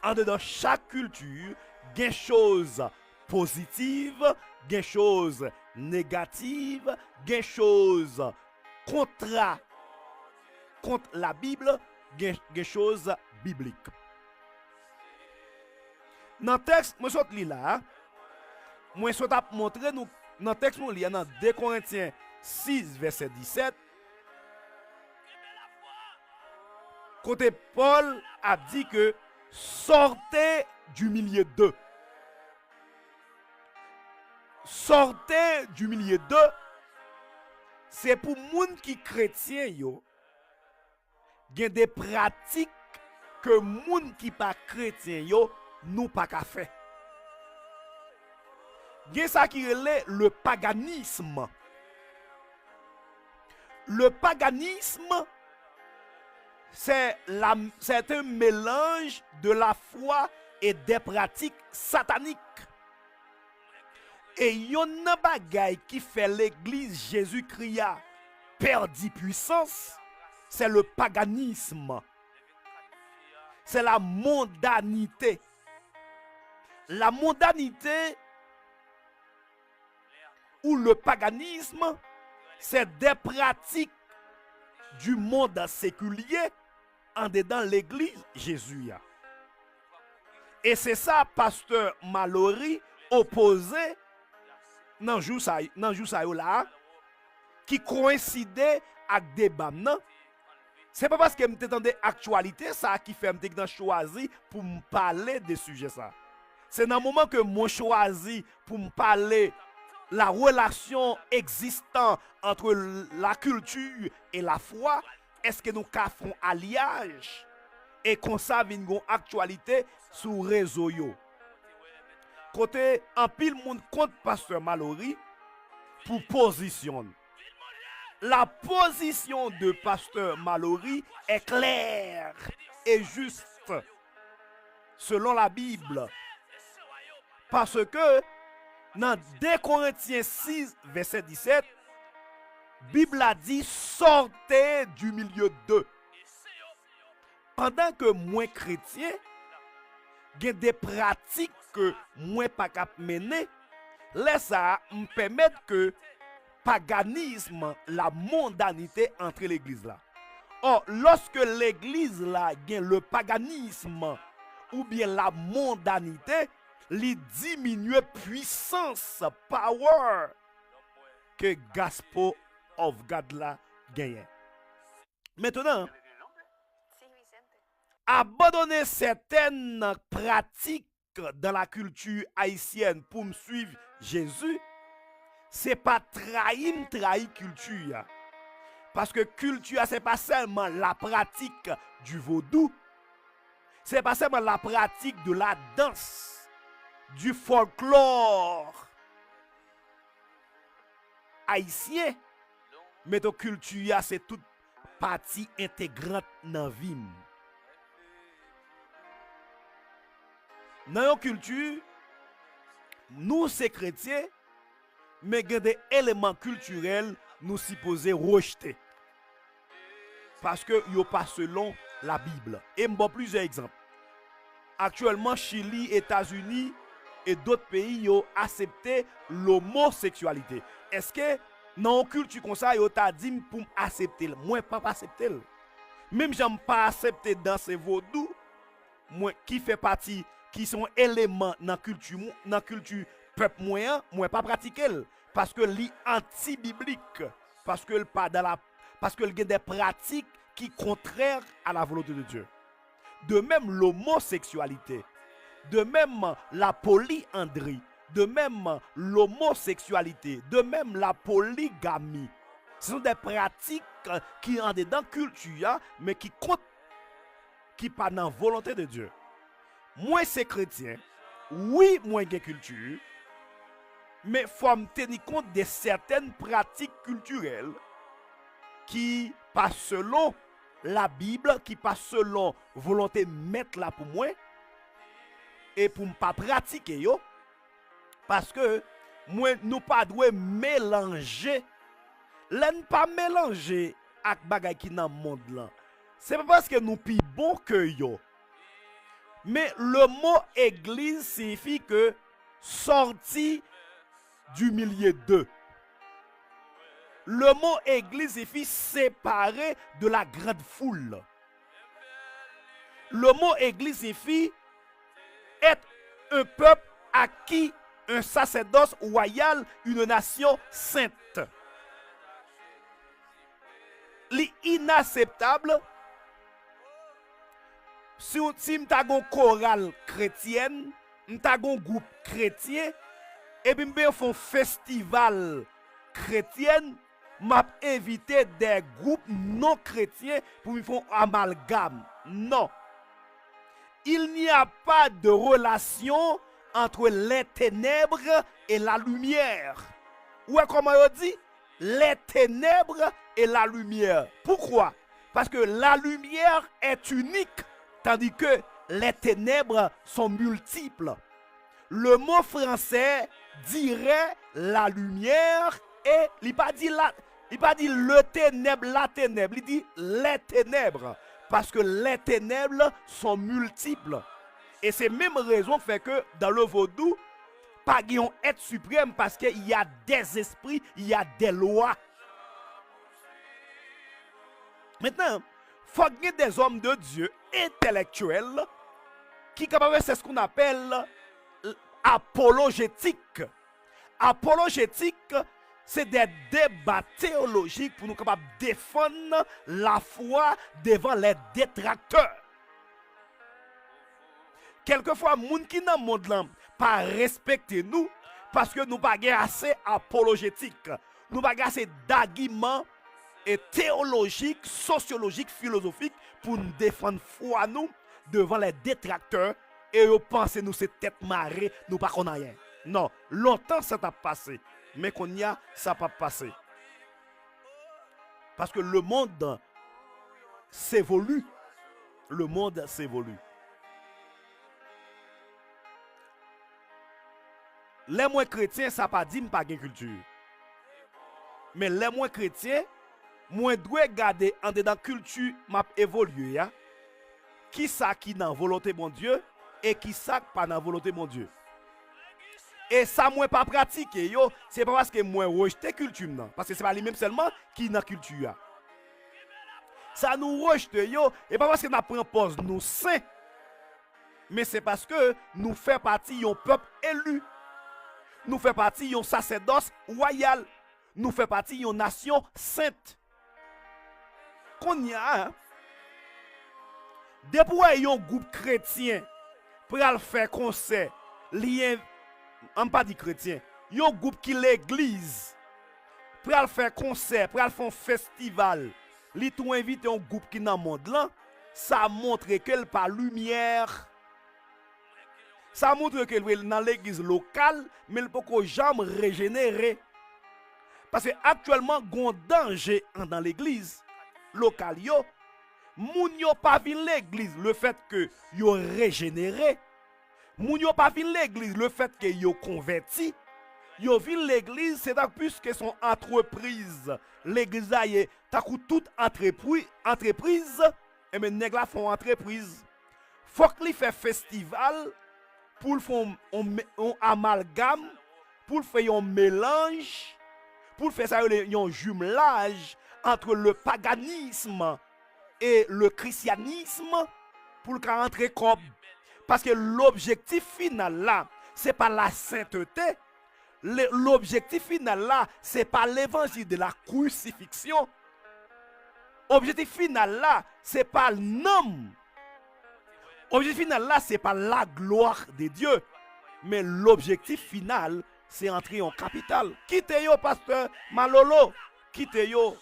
dans chaque culture, il y a des choses positives, il y a des choses négatives, il y a des choses contre la Bible, il y a des choses bibliques. Dans le texte, je vais lire là. Je vais montrer nous dans le texte, nous dans 2 Corinthiens 6, verset 17. Côté Paul a dit que sortez du milieu d'eux. Sortez du milieu d'eux. C'est pour moun qui chrétien yo. Il y a des pratiques que moun qui pas chrétien yo nous pas ka faire. Il y a ça qui est le paganisme. Le paganisme, c'est un mélange de la foi et des pratiques sataniques. Et il y a un bagay qui fait l'église Jésus-Christ perdre puissance, c'est le paganisme. C'est la mondanité. La mondanité ou le paganisme, c'est des pratiques du monde séculier en dedans l'église Jésus. Et c'est ça, pasteur Mallory opposé dans jour ça là qui coïncidait avec des bam. C'est pas parce que me t'entendais actualité ça qui fait me choisi pour me parler de sujets ça. C'est dans le moment que moi choisi pour me parler la relation existante entre la culture et la foi. Est-ce que nous font alliage et qu'on ça vient une actualité sur réseau yo. Côté en pile monde contre pasteur Mallory pour position. La position de pasteur Mallory est claire et juste selon la Bible. Parce que dans 2 Corinthiens 6 verset 17, Bible a dit sortez du milieu d'eux. Pendant que moi chrétien, il y a des pratiques que moi pas cap mener, laisse ça me permettre que paganisme, la mondanité entre l'église là. Or, lorsque l'église là gagne le paganisme ou bien la mondanité, li diminue puissance, power que gospel of God là gagne. Maintenant, abandonner certaines pratiques dans la culture haïtienne pour me suivre Jésus, c'est pas trahir culture. Parce que culture, c'est pas seulement la pratique du vaudou, c'est pas seulement la pratique de la danse, du folklore haïtien, mais ton culture, c'est toute partie intégrante dans la vie. Dans notre culture, nous, c'est chrétiens, mais il y a des éléments culturels nous supposés rejeter. Parce que ils pas selon la Bible. Et je vais plusieurs exemples. Actuellement, Chili, États-Unis et d'autres pays ont accepté l'homosexualité. Est-ce que dans une culture comme ça, ils ont dit pour accepter? Moi, pas accepter. Même j'aime pas accepter dans ces vaudous, moi qui fait partie, qui sont éléments dans la culture peuple moyen, moi pas pratiquer parce que li anti-biblique, parce que pas dans la, parce que il y a des pratiques qui contraires à la volonté de Dieu. De même l'homosexualité, de même la polyandrie, de même l'homosexualité, de même la polygamie. Ce sont des pratiques qui sont dans la culture, mais qui comptent, qui pas dans la volonté de Dieu. Moi, c'est chrétien, oui, moi, j'ai culture, mais il faut me tenir compte de certaines pratiques culturelles qui passent selon la Bible, qui passent selon la volonté de mettre là pour moi, et pour ne pas pratiquer yo, parce que moi, nous pas doit mélanger, ne pas mélanger avec bagay qui dans le monde là. C'est pas parce que nous pi bon que yo. Mais le mot église signifie que sorti du milieu d'eux. Le mot église signifie séparé de la grande foule. Le mot église signifie être un peuple acquis, un sacerdoce royal, une nation sainte. L'inacceptable, si m'ta gon chorale chrétienne, m'ta gon groupe chrétien, et puis m'be font festival chrétien, m'a invité des groupes non chrétiens pour me faire amalgame. Non. Il n'y a pas de relation entre les ténèbres et la lumière. Ou comment on dit? Les ténèbres et la lumière. Pourquoi? Parce que la lumière est unique, tandis que les ténèbres sont multiples. Le mot français dirait la lumière et il pas dit le ténèbre, la ténèbre, il dit les ténèbres. Parce que les ténèbres sont multiples. Et c'est même raison qui fait que dans le vaudou, pas un être suprême parce qu'il y a des esprits, il y a des lois. Maintenant, il faut qu'il y ait des hommes de Dieu intellectuels qui capable c'est ce qu'on appelle apologétique. Apologétique, c'est des débats théologiques pour nous capables de défendre la foi devant les détracteurs. Quelquefois, les gens qui dans le monde là, pas respecter nous parce que nous pas assez apologétique. Nous pas assez d'arguments et théologiques, sociologiques, philosophiques pour nous défendre foi nous devant les détracteurs et ils pensent nous c'est tête marée, nous pas qu'on a rien. Non, longtemps ça t'a passé, mais qu'on y a ça pas passé. Parce que le monde s'évolue. Le monde s'évolue. Les moins chrétiens, ça pas dit pas de culture. Mais les moins chrétiens, moins doit garder en dedans culture m'a évolué ya. Qui ça qui dans volonté mon Dieu et qui ça pas dans volonté mon Dieu. Et ça moi pas pratiquer yo, c'est pas parce que moi rejeter culture non, parce que c'est pas lui même seulement qui dans culture. Ça nous rejette yo et pas parce que nous prend pose nous saints. Mais c'est parce que nous fait partie d'un peuple élu. Nous fait partie d'un sacerdoce royal. Nous fait partie d'une nation sainte. qu'on y a, hein, depuis un groupe chrétien pour faire concert, lien, on pas dit chrétien, un groupe qui l'église pour faire concert, pour faire un festival, li tout invite un groupe qui dans le monde là, ça montre qu'elle par lumière. Ça montre qu'elle est dans l'église locale, mais elle ne peut jamais régénérer. Parce que actuellement, il y a un danger dans l'église locale. Moun yo pas vin l'église le fait que yo régénéré. Moun yo pas vin l'église le fait que yo converti. Yo vin l'église c'est plus que son entreprise. L'église a est toute entreprise et men nèg la font entreprise. Faut que li fait festival pour faire un amalgame, pour faire un mélange, pour faire ça un jumelage entre le paganisme et le christianisme pour le rentrer comme. Parce que l'objectif final là, c'est pas la sainteté. L'objectif final là, c'est pas l'évangile de la crucifixion. L'objectif final là, c'est pas le nom. L'objectif final là, c'est pas la gloire de Dieu. Mais l'objectif final, c'est entrer en capitale. Quittez yo, pasteur Malolo. Quittez yo.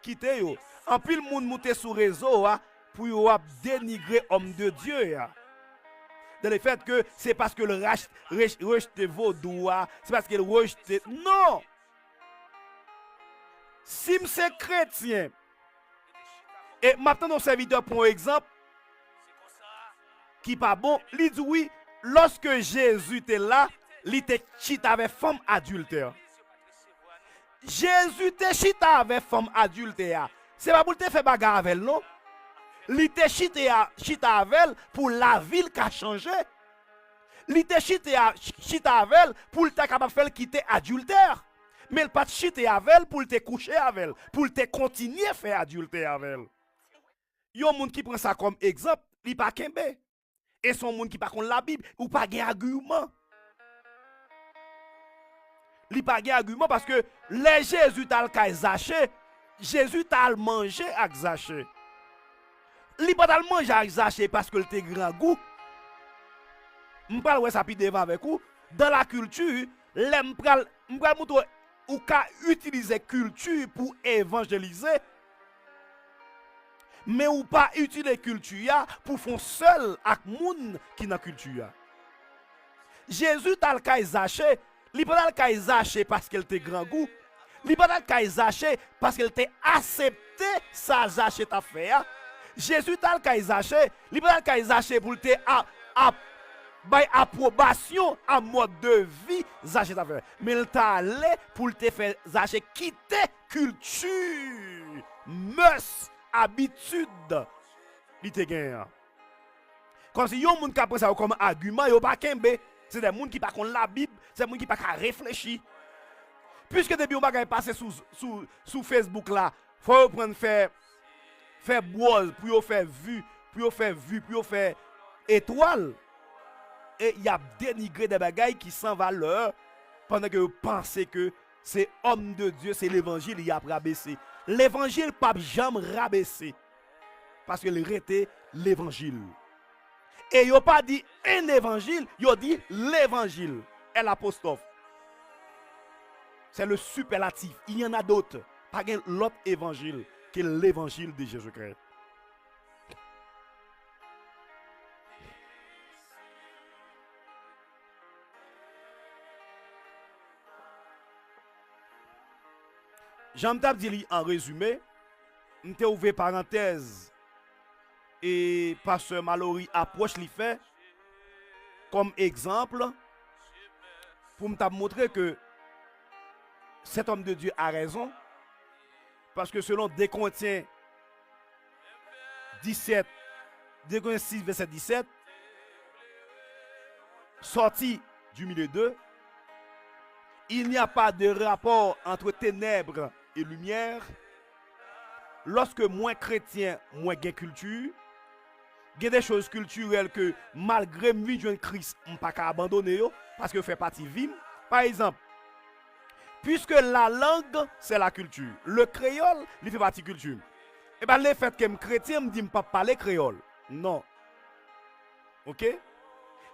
Quittez yo. En pile moun monte sur réseau pour yo dénigrer homme de Dieu. Dans le fait que c'est parce que le rejette vaudou, c'est parce que le rejette. Non! Si c'est chrétien, et maintenant nos serviteurs pour exemple, qui pas bon, il dit oui, lorsque Jésus était là, il était chita avec femme adultère. Jésus était chita avec femme adultère. C'est pas pour te faire bagarre avec elle, non? Il était chita avec elle pour la ville qui a changé. Il était chita avec elle pour te capable faire quitter adultère. Mais il pas chita avec elle pour te coucher avec elle, pour te continuer à faire adultère avec elle. Il y a un monde qui prend ça comme exemple, il pas kembe. Et son monde qui pas contre la Bible ou pas gain argument. Il pas gain argument parce que les Jésus t'a le Zaché, Jésus t'a mangé avec Zaché. Il pas t'a manger avec Zaché parce que il était grand goût. M'pral ouais ça pi devant avec vous dans la culture, m'pral montrer ou ka utiliser culture pour évangéliser. Mais ou pas utiliser culture pour faire seul avec moun qui dans culture. Jésus t'a le kay Zaché, li pas le kay Zaché parce qu'il était grand goût. Li pas le kay Zaché parce qu'il était accepté ça Zaché t'a fait. Jésus t'a le kay Zaché, li pas le kay Zaché pour te by approbation en mode de vie Zaché t'a fait. Mais il t'a allé pour te faire Zaché quitter culture, mœurs, habitude. Il te gagne. Comme si yon moun ka prend ça comme argument, yo pas kembe. C'est des moun qui pas connaît la Bible, c'est des moun qui pas réfléchir. Puisque depuis on bagay passer sous Facebook là, faut prendre faire boise pour yo faire vue, pour yo faire étoile. Et il y a dénigré des bagailles qui sans valeur pendant que vous pensez que c'est homme de Dieu, c'est l'évangile qui a rabaissé. L'évangile pas jamais rabaissé parce que il était l'évangile. Et il n'a pas dit un évangile, il a dit l'évangile. Et l'apostrophe. C'est le superlatif. Il y en a d'autres. Pas l'autre évangile que l'évangile de Jésus-Christ. Jean-M'tap dit en résumé, m'te ouvert parenthèse et pasteur Mallory approche li fait comme exemple pour me montrer que cet homme de Dieu a raison parce que selon 2 Corinthiens 6 verset 17 sorti du milieu 2, il n'y a pas de rapport entre ténèbres et lumière. Lorsque moins chrétien, moins gain culture, il y a des choses culturelles que malgré moi je Christ, on ne peut pas abandonner parce que fait partie vime. Par exemple, puisque la langue c'est la culture, le créole il fait partie culture. Et bien, le fait que je suis chrétien, me dit pas parler créole. Non. OK?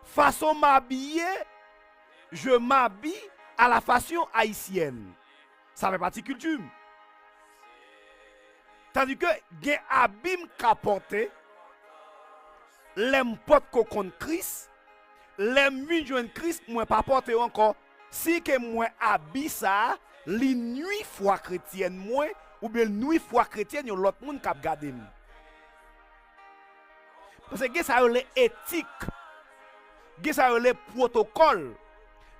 Façon m'habiller, je m'habille à la façon haïtienne. Ça fait partie de la culture. Tandis que, gen abim ka porté, l'aime porte qu'on Christ, l'aime mi joindre Christ, moi pas porter encore. Si que moi habille ça, li nuit foi chrétienne moi ou bien nuit foi chrétienne yon l'autre monde k'ap gade. Parce que ça les éthique, ça les protocole.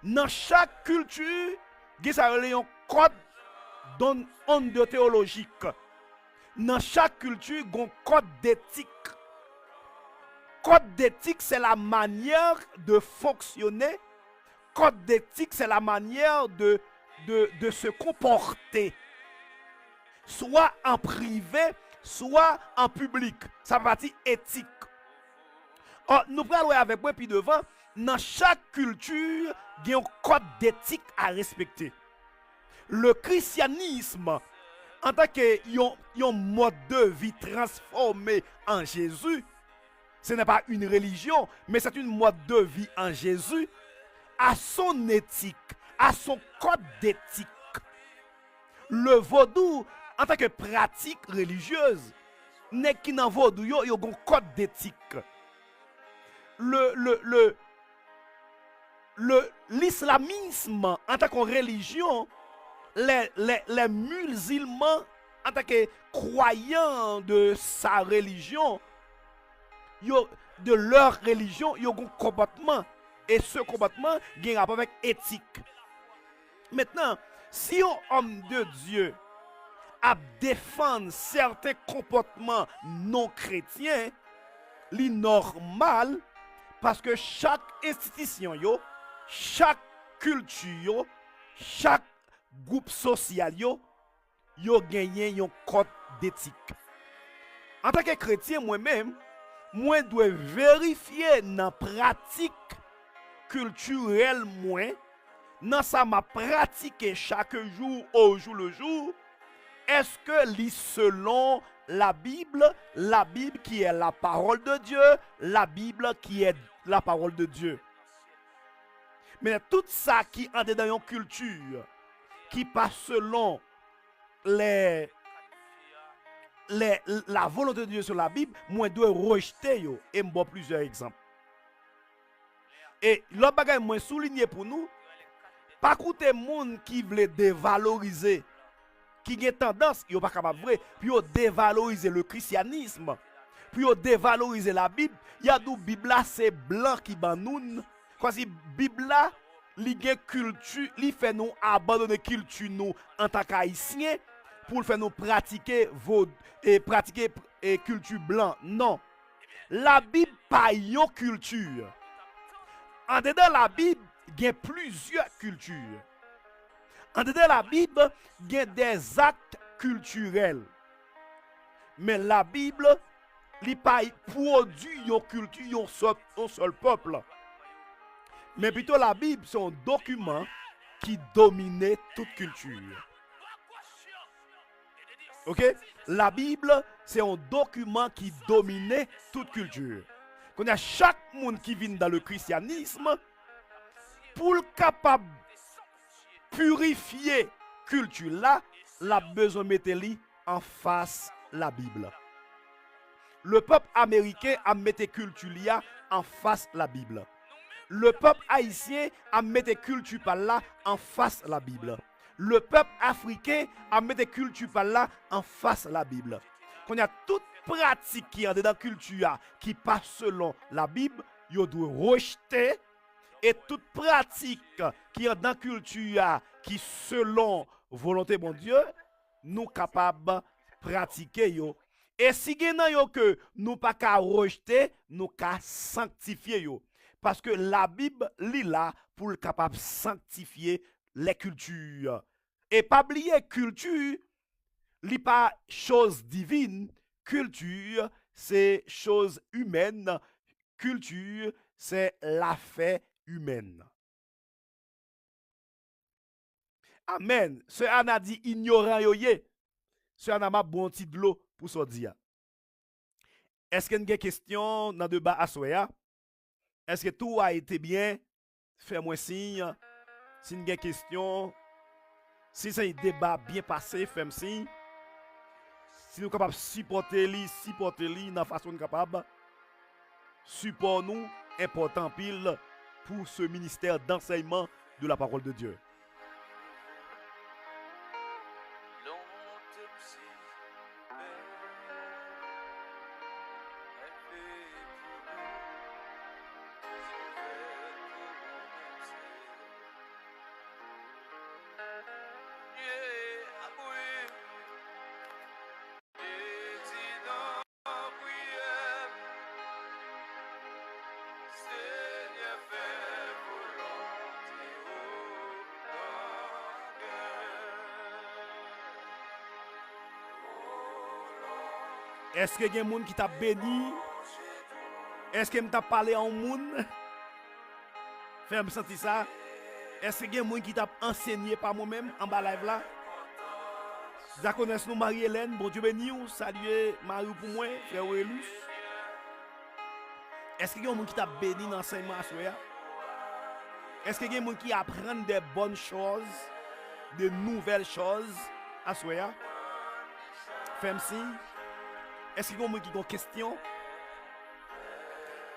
Dans chaque culture, ça les un code d'onde théologique. Dans chaque culture, il y a un code d'éthique. Code d'éthique, c'est la manière de fonctionner. Code d'éthique, c'est la manière de se comporter. Soit en privé, soit en public. Ça va dire éthique. Or, nous prenons avec moi, puis devant, dans chaque culture, il y a un code d'éthique à respecter. Le christianisme, en tant que mode de vie transformé en Jésus, ce n'est pas une religion, mais c'est une mode de vie en Jésus, à son éthique, à son code d'éthique. Le vaudou, en tant que pratique religieuse, n'est qu'un dans vaudou, il y a un code d'éthique. L'islamisme, en tant que religion, les musulmans, en tant que croyants de sa religion, de leur religion, ils ont un comportement. Et ce comportement a un rapport avec éthique. Maintenant, si un homme de Dieu a défendre certains comportements non chrétiens, c'est normal parce que chaque institution, chaque culture, chaque groupe social, yo gagné un code d'éthique. En tant que chrétien, moi-même, moi dois vérifier dans la pratique culturelle, dans ça m'a pratiqué chaque jour au jour le jour, est-ce que lit selon la Bible qui est la parole de Dieu, la Bible qui est la parole de Dieu. Mais tout ça qui entre dans une culture, qui passe selon la volonté de Dieu sur la Bible, moi je dois rejeter yo et me donner plusieurs exemples. Et l'autre bagage moi souligner pour nous, pas écouter monde qui veut dévaloriser, qui a tendance, yo pas capable vrai, puis yo dévaloriser le christianisme, puis yo dévaloriser la Bible. Il y a du Bible là c'est blanc qui banoun, quoi si Bible là li gen culture, li fait nous abandonner culture nous en tant qu'haïtien pour faire nous pratiquer culture blanc. Non. La Bible pas yon culture. En dedans la Bible, il y a plusieurs cultures. En dedans la Bible, il y a des actes culturels. Mais la Bible, il pas produit une culture, un seul peuple. Mais plutôt la Bible, c'est un document qui domine toute culture. Ok? La Bible, c'est un document qui domine toute culture. Quand il y a chaque monde qui vient dans le christianisme, pour le capable purifier culture là, la besoin de mettre en face la Bible. Le peuple américain a mis culture là en face la Bible. Le peuple haïtien a mis culture par là en face la Bible. Le peuple africain a mis culture par là en face la Bible. Quand il y a toute pratique qui est dans la culture qui passe selon la Bible, il doit rejeter. Et toute pratique qui est dans la culture qui selon volonté de Dieu, nous capables de pratiquer yo. Et si nous que nous pas qu'à rejeter, nous qu'à sanctifier yo. Parce que la Bible est là pour le capable de sanctifier les cultures. Et pas oublier culture, n'est pas chose divine. Culture, c'est chose humaine. Culture, c'est l'affaire humaine. Amen. Ce Anna dit ignorant yoye. Ce Anna m'a bon petit de l'eau. pour ça dire. Est-ce qu'il y a une question dans le débat à soya? Est-ce que tout a été bien? Fais-moi signe. Si il y a une question, si c'est un débat bien passé, fais-moi signe. Si nous sommes capables de supporter dans la façon capable, support nous, important pile pour ce ministère d'enseignement de la parole de Dieu. Est-ce que y a des gens qui t'a béni? Est-ce que t'a parlé en monde? Fais-moi sentir ça. Est-ce que y a des gens qui t'a enseigné par moi-même en bas live là? Vous connaissez nous Marie-Hélène, bon Dieu béni ou saluez Marie pour moi, frère Elus. Est-ce que y a des gens qui t'a béni dans l'enseignement à soya? Est-ce que y a des gens qui apprennent des bonnes choses, de nouvelles choses à soya? Fais-moi signe. Est-ce qu'il y a des gens qui ont des questions?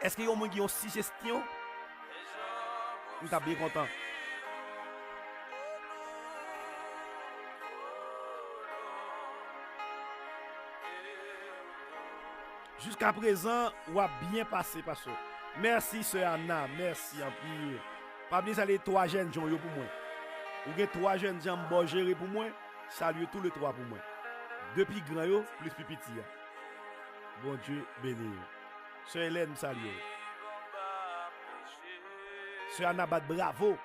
Est-ce qu'il y a des gens qui ont suggestions? Je suis bien content. Jusqu'à présent, on a bien passé, pasteur. Merci, sœur Anna. Merci, en pire. Pas oublier saluer 3 jeunes gens pour moi. Ou avez 3 jeunes gens bon gérer pour moi. Saluez tous les 3 pour moi. Depuis grand yo, plus petit. Bon Dieu béni. Sœur Hélène, salut. Sœur Anna, bravo.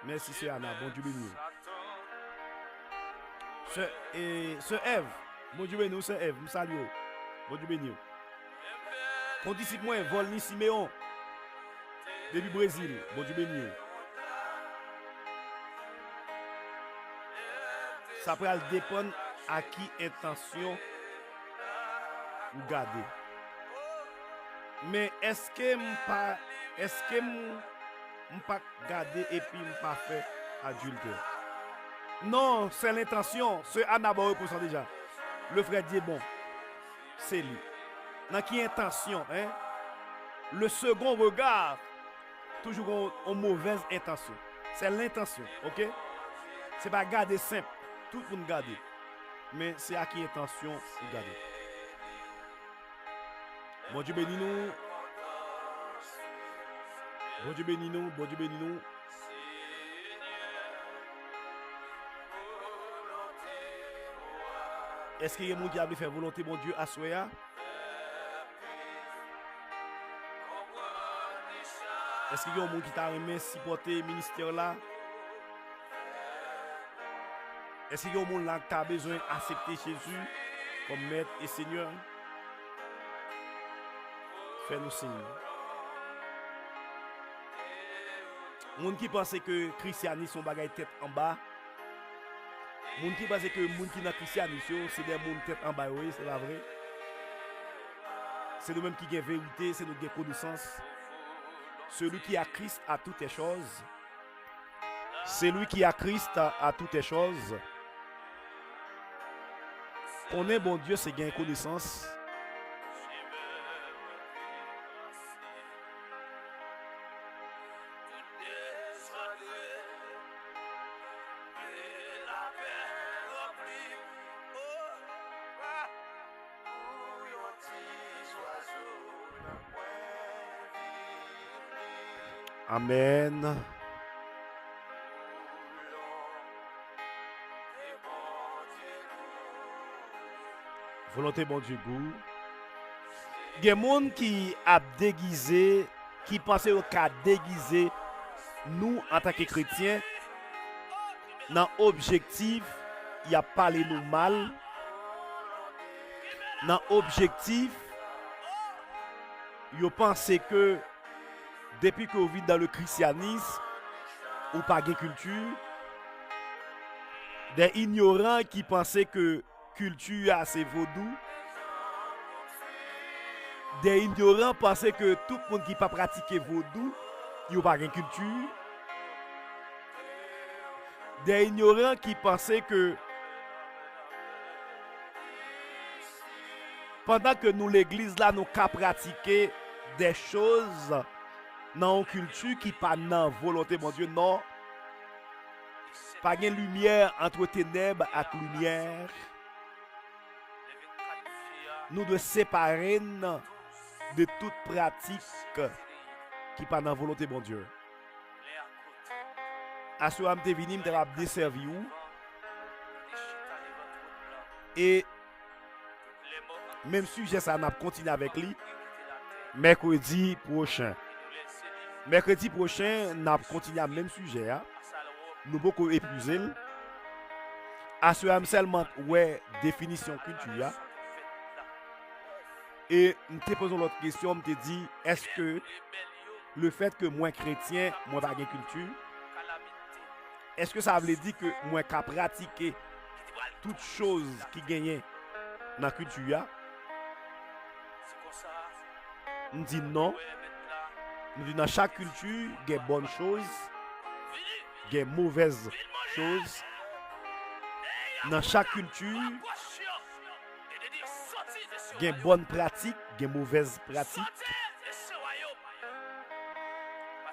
Merci, sœur Anna. Bon Dieu béni. Sœur Eve. Bon Dieu béni, sœur Eve. Salut. Bon Dieu béni. Condisciple moi, Volny Siméon. Depuis Brésil. Bon Dieu béni. Ça peut dépendre à qui intention ou garder. Mais est-ce que m'pas garder et puis m'pas fait adultère? Non, c'est l'intention. Ce Anna pour ça déjà. Le frère dit bon. C'est lui. Dans qui intention, hein? Le second regard toujours en mauvaise intention. C'est l'intention, OK? C'est pas garder simple. Tout le monde garder. Mais c'est à qui intention vous garder. Bon Dieu bénis nous. Bon Dieu bénis nous. Bon Dieu bénis nous. Est-ce qu'il y a des gens qui a fait volonté, mon Dieu, à Soya? Est-ce qu'il y a des gens qui t'a aimé supporter le ministère là? Est-ce qu'il y a des gens qui ont besoin d'accepter Jésus comme maître et Seigneur? Fais-nous signe. Les gens qui pensent que le christianisme sont bagaille tête en bas. Les gens qui pensent que les gens qui sont dans le christianisme, c'est des gens tête en bas, oui, c'est pas vrai. C'est nous-mêmes qui avons la vérité, c'est nous qui avons connaissance. Celui qui a Christ a toutes les choses. Celui qui a Christ a toutes les choses. Connaître bon Dieu, c'est gagner connaissance. Amen. Volonté bon Dieu goût. Il y a des gens qui a déguisé, qui pensent au cas déguiser nous en tant que chrétiens dans l'objectif, il a parlé nous mal. Dans l'objectif, ils pensent que depuis que vous vivez dans le christianisme, ou pas de culture, des ignorants qui pensaient que culture c'est vaudou, Des ignorants pensent que tout le monde qui pas pratiquer vaudou, il n'a pas de culture. Des ignorants qui pensent que pendant que nous l'église là nous qu'à pratiquer des choses dans une culture qui pas dans volonté mon Dieu non. Pas de lumière entre ténèbres et lumière. Nous devons séparer de toute pratique qui pas dans volonté mon Dieu. À ce moment où venu me t'a desservi et même sujet ça n'a continué avec lui mercredi prochain. Mercredi prochain, n'a continué le même sujet hein. Nous beaucoup épuisé. À ce moment seulement ouais définition culture hein. Et nous te posons l'autre question, me te dit est-ce que le fait que moi chrétien, moi pas de culture, est-ce que ça veut dire que moi qu'à pratiquer toutes choses qui gagnent dans la culture? On dit non. On dit dans chaque culture, il y a des bonnes choses, il y a des mauvaises choses. Dans chaque culture, il y a des bonnes pratiques, il y a des mauvaises pratiques.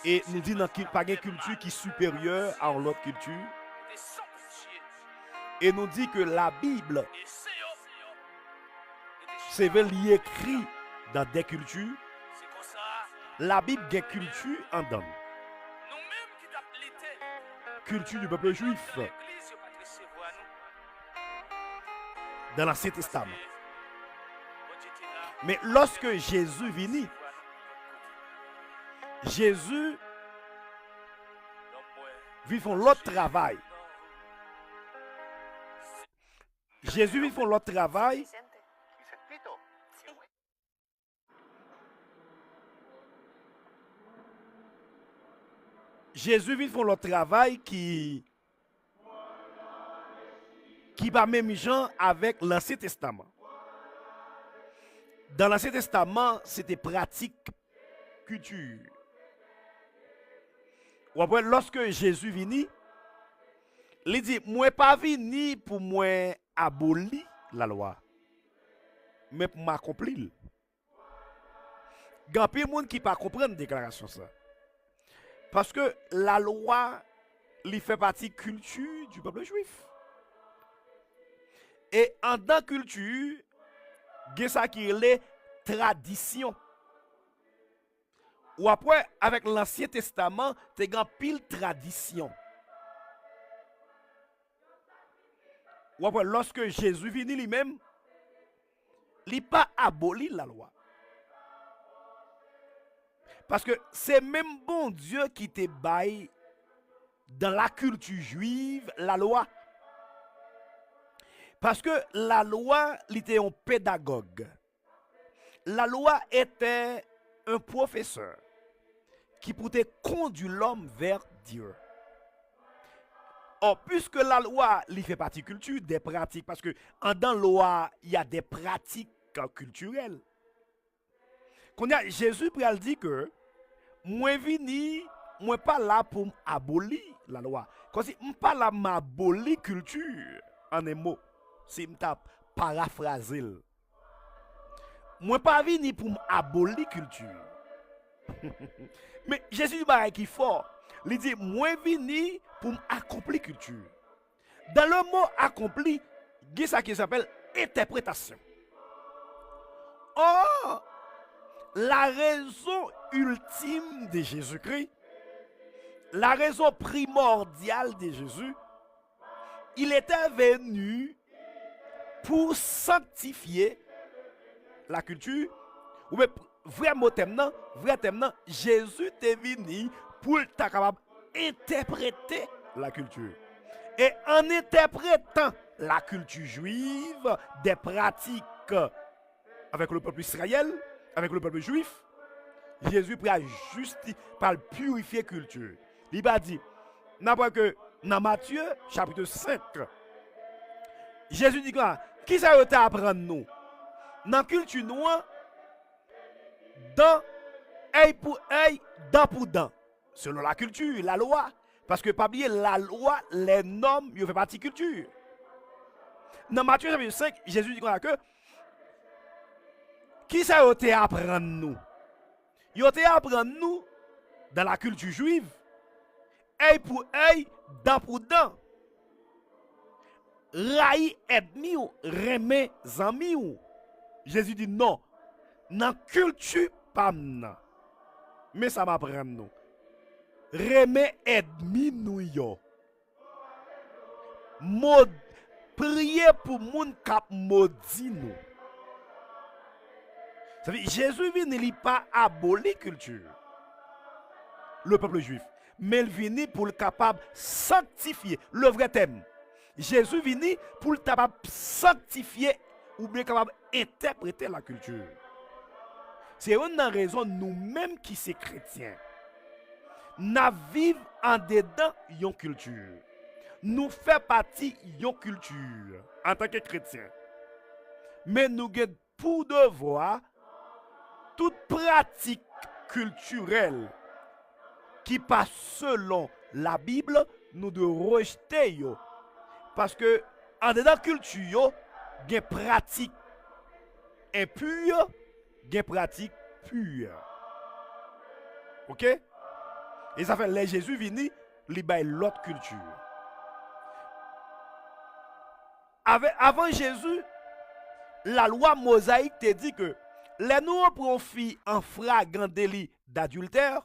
Et nous dit dans pas une culture qui est supérieure à l'autre culture. Et nous dit que la Bible, c'est lié écrit dans des cultures. La Bible a une culture en donne. Culture du peuple juif. Dans l'Ancien Testament. Mais lorsque Jésus vient, Jésus vit font l'autre travail. Jésus vit font l'autre travail. Jésus vit font l'autre travail qui va même gens avec l'Ancien Testament. Dans l'Ancien Testament, c'était pratique culture. Ou après, lorsque Jésus vini, il dit, moi pas vini pour moi abolir la loi, mais pour m'accomplir. Il y a peu de monde qui ne comprend pas la déclaration ça. Parce que la loi, il fait partie de la culture du peuple juif. Et en dans la culture, il y a ça qui est les traditions. Ou après, avec l'Ancien Testament, tu as pile tradition. Ou après, lorsque Jésus vient lui-même, il n'a pas aboli la loi. Parce que c'est même bon Dieu qui te baille dans la culture juive la loi. Parce que la loi était un pédagogue. La loi était un professeur qui pouvait conduire l'homme vers Dieu. Or, puisque la loi lui fait partie culture, des pratiques, parce que dans la loi, il y a des pratiques culturelles. Quand Jésus dit que moi vini, moi pas là pour abolir la loi. Quand si je pas là pour abolir culture en un mot, si je tape paraphraser. Moi pas vini pour abolir culture. Mais Jésus qui est fort. Il dit moi vini pour accomplir culture. Dans le mot accompli, il y a ça qui s'appelle interprétation. Or, la raison ultime de Jésus-Christ, la raison primordiale de Jésus, il était venu pour sanctifier la culture. Ou bien, vrai thème, Jésus est venu pour être capable d'interpréter la culture. Et en interprétant la culture juive, des pratiques avec le peuple Israël, avec le peuple juif, Jésus a justifié, par purifier la culture. Il va dire, que dans Matthieu, chapitre 5, Jésus dit là, qui ça veut apprendre nous? Dans la culture noire, dent, œil pour œil, dent pour dent. Selon la culture, la loi. Parce que, pas oublier, la loi, les normes, ils font partie de la culture. Dans Matthieu chapitre 5, Jésus dit que qui ça a été apprendre nous? Il a été apprendre nous dans la culture juive, œil pour œil, dent pour dent. Raï ennemi ou remet zami ou. Jésus dit non. Dans la culture, pas non. Mais ça m'apprend nous. Remet ennemi nous yo. Prier pour moun kap maudit nous. Ça veut dire Jésus vient il pas aboli culture. Le peuple juif, mais il vient pour le capable sanctifier le vrai thème. Jésus vient pour le capable sanctifier ou bien capable interpréter la culture. C'est une raison nous-mêmes qui sommes chrétiens. Nous vivons en dedans une culture. Nous faisons partie d'une culture en tant que chrétiens. Mais nous avons pour devoir toute pratique culturelle qui passe selon la Bible, nous devons rejeter yo. Parce que en dedans culture, il y a pratique impure, il y a pratique pure. OK? Et ça fait les Jésus vini, il y a l'autre culture. Avant Jésus, la loi mosaïque te dit que les nous prenons fille en flagrant délit d'adultère,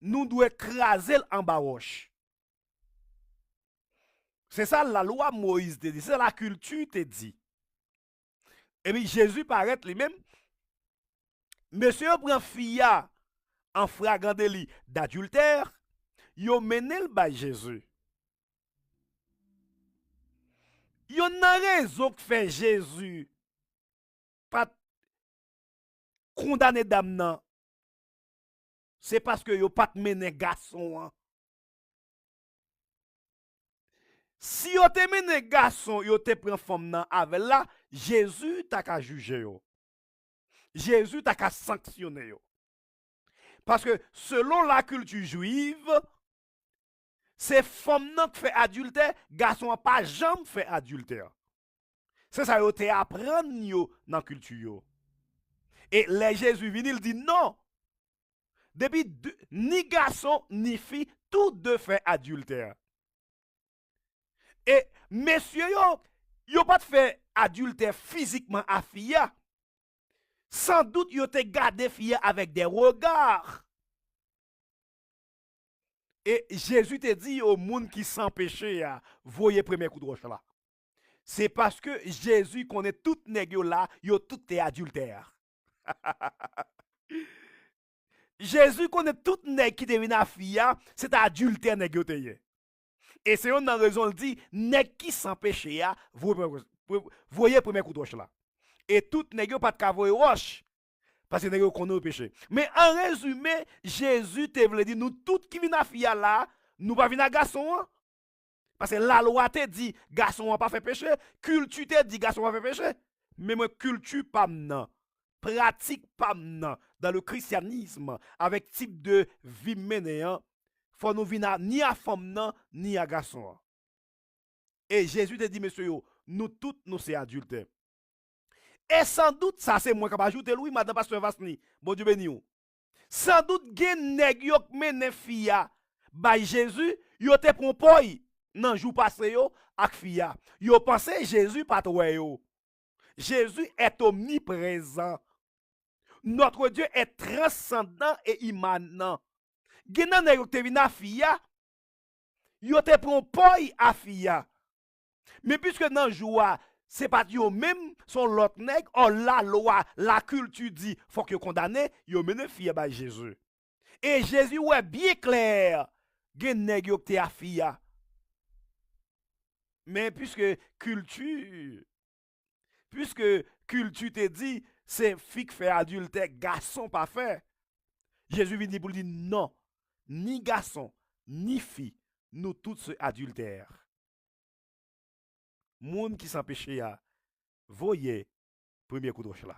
nous devons écraser en bas roche. C'est ça la loi Moïse te dit, c'est la culture te dit. Et puis Jésus paraît lui-même, monsieur prend fille en flagrant délit d'adultère, yo mené le bas Jésus. Yo nan raison que fait Jésus pas condamné dame nan. C'est parce que yo pas mené garçon. Si yo te mené garçon, yo te prend femme nan avec là, Jésus t'a ka juger yo. Jésus t'a ka sanctionner yo. Parce que selon la culture juive, c'est femme nan qui fait adultère, garçon pas jamais fait adultère. C'est ça yo te apprendre yo dans culture yo. Et les Jésus vini il dit non. Depuis ni garçon ni fille, tous deux fait adultère. Et messieurs yo pas fait adultère physiquement à fille. Sans doute yo te gardé fille avec des regards. Et Jésus te dit au monde qui sans péché, voyez premier coup de roche là. C'est parce que Jésus connaît tout nèg là, yo tout est adultère. Jésus connaît tout nèg qui devient à fille, c'est adultère nèg yo te. Et c'est une raison il dit nèg qui sans péché, voyez premier coup de roche là. Et tout nèg yo pas de cavoyer roche. Parce que nèg yo connaît le péché. Mais en résumé, Jésus te veut dire nous tout qui vient à fille là, nous pas venir à garçon. Parce que la loi te dit garçon pas fait péché, culture te dit garçon pas fait péché. Mais moi culture pas non. Pratique pas non dans le christianisme avec type de vie menée, faut nous venir ni à femme non ni à garçon. Et Jésus te dit monsieur yo, nous toutes nous c'est adultes. Et sans doute, ça c'est moi qui vais ajouter, Louis, madame pasteur Vasni. Bon Dieu béni ou. Sans doute, gen nèg yo mène fia, bay Jésus, yo te prompoy nan jou passé yo ak fia. Yo pensé Jésus pas ouais yo. Jésus est omniprésent. Notre Dieu est transcendant et immanent. Gen nan nèg yo te vina fia, yo te prompoy a fia. Mais puisque nan joua, c'est pas yo même son l'autre nèg, la loi, la culture dit faut que condamné, yo mène fille ba Jésus. Et Jésus ouais bien clair, gen nèg yo te a fille. Mais puisque culture te dit c'est fille qui fait adultère, garçon pas fait. Jésus vient pour dire non, ni garçon, ni fille, nous tous sommes adultères. Moun qui s'en péché voyez premier coup de roche là.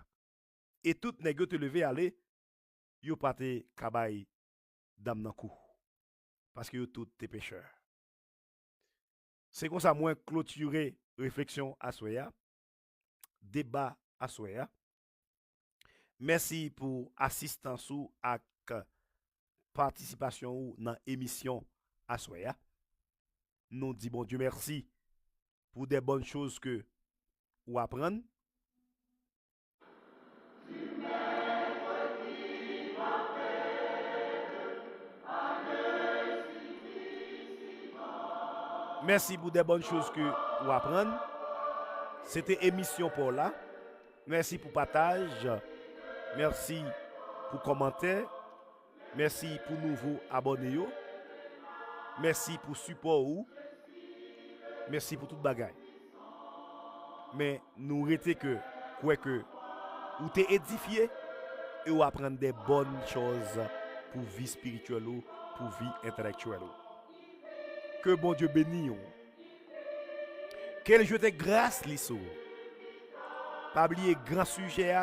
et tout nèg yo te lever aller, yo pas te kabay dam nan kou parce que yo tout te pécheurs. C'est comme ça moi clôturer réflexion à soya, débat à soya. Merci pour assistance ou ak participation ou dans émission à soya. Nous dit bon Dieu merci pour des bonnes choses que ou apprendre. Merci pour des bonnes choses que vous apprendre. C'était émission pour là. Merci pour partage. Merci pour commentaire. Merci pour nouveaux abonnés. Merci pour support ou. Merci pour toute bagaille. Mais nous rétez que quoi que ou t'es édifié et ou apprendre des bonnes choses pour vie spirituelle ou pour vie intellectuelle. Que bon Dieu bénisse. Quel jeu de grâce l'issou. Pas oublier grand sujet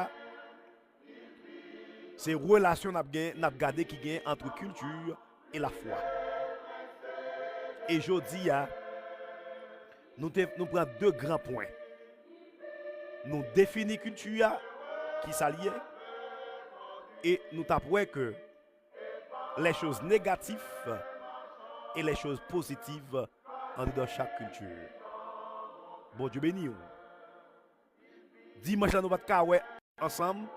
c'est relation n'a gardé qui gagne entre culture et la foi. Et jodi nous prenons deux grands points. Nous définissons culture qui s'allie et nous t'apprends que les choses négatives et les choses positives en dans chaque culture. Bon Dieu béni. Dimanche là nous va ensemble.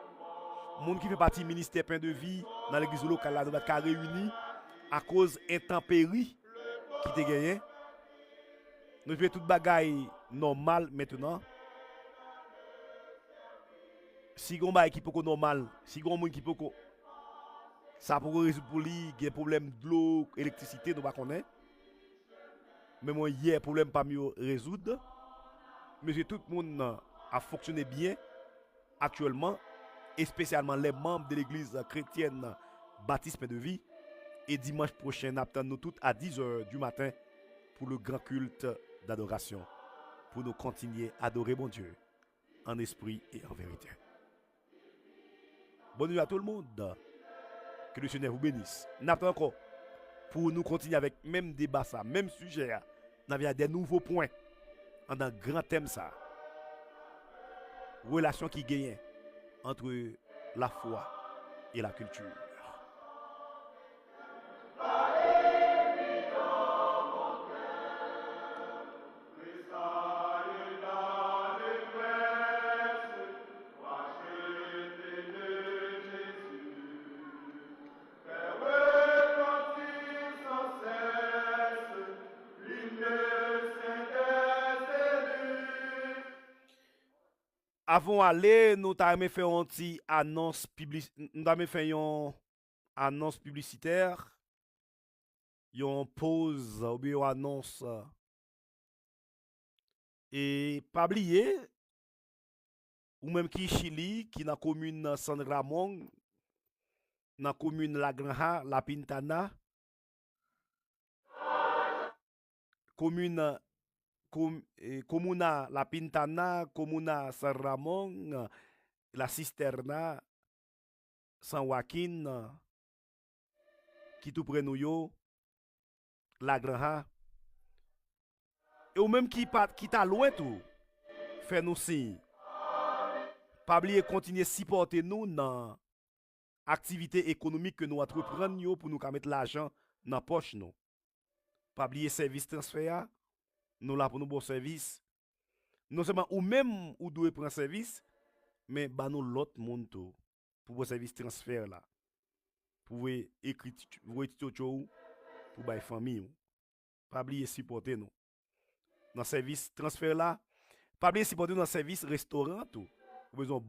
Monde qui fait partie du ministère Pain de Vie dans l'église locale là nous va réunis à cause intempéries qui te gagné. Nous faisons toute bagaille normale maintenant. Si on a qui peut normal, si on a qui peut ça pour résoudre pour lui des problèmes de l'eau, électricité, nous pas connaître. Mais moi hier problème pas mieux résoudre. Mais tout le monde a fonctionné bien actuellement et spécialement les membres de l'église chrétienne Baptiste Pain de Vie et dimanche prochain attendons nous tous à 10h du matin pour le grand culte d'adoration pour nous continuer à adorer mon Dieu en esprit et en vérité. Bonne nuit à tout le monde. Que le Seigneur vous bénisse. N'attendons encore pour nous continuer avec même débat ça, même sujet. Nous avons des nouveaux points dans un grand thème ça. Relation qui gagne entre la foi et la culture. Avant d'aller, nous avons fait une petite annonce publicitaire. Une pause ou bien une annonce. Et pas oublier, ou même qui Chili, qui dans la commune San Ramon, dans la commune La Granja, La Pintana, commune Comuna La Pintana, Comuna San Ramon, La Cisterna, San Joaquin, qui tout près nous yo, La Granja. Et ou même qui t'a loin tout, fait nous signe. Pas oublier continuer supporter nous dans activité économique que nous entreprenons pour nous mettre l'argent dans la poche nous. Pas oublier service transfert, nous là pour nous bon service. Non seulement ou même ou doit prendre service, mais bah nous l'autre monde tout pour vos service transfert là. Pour écrire pour ba famille. Pas oublier supporter nous. Dans service transfert là, pas oublier supporter dans service restaurant tout. Besoin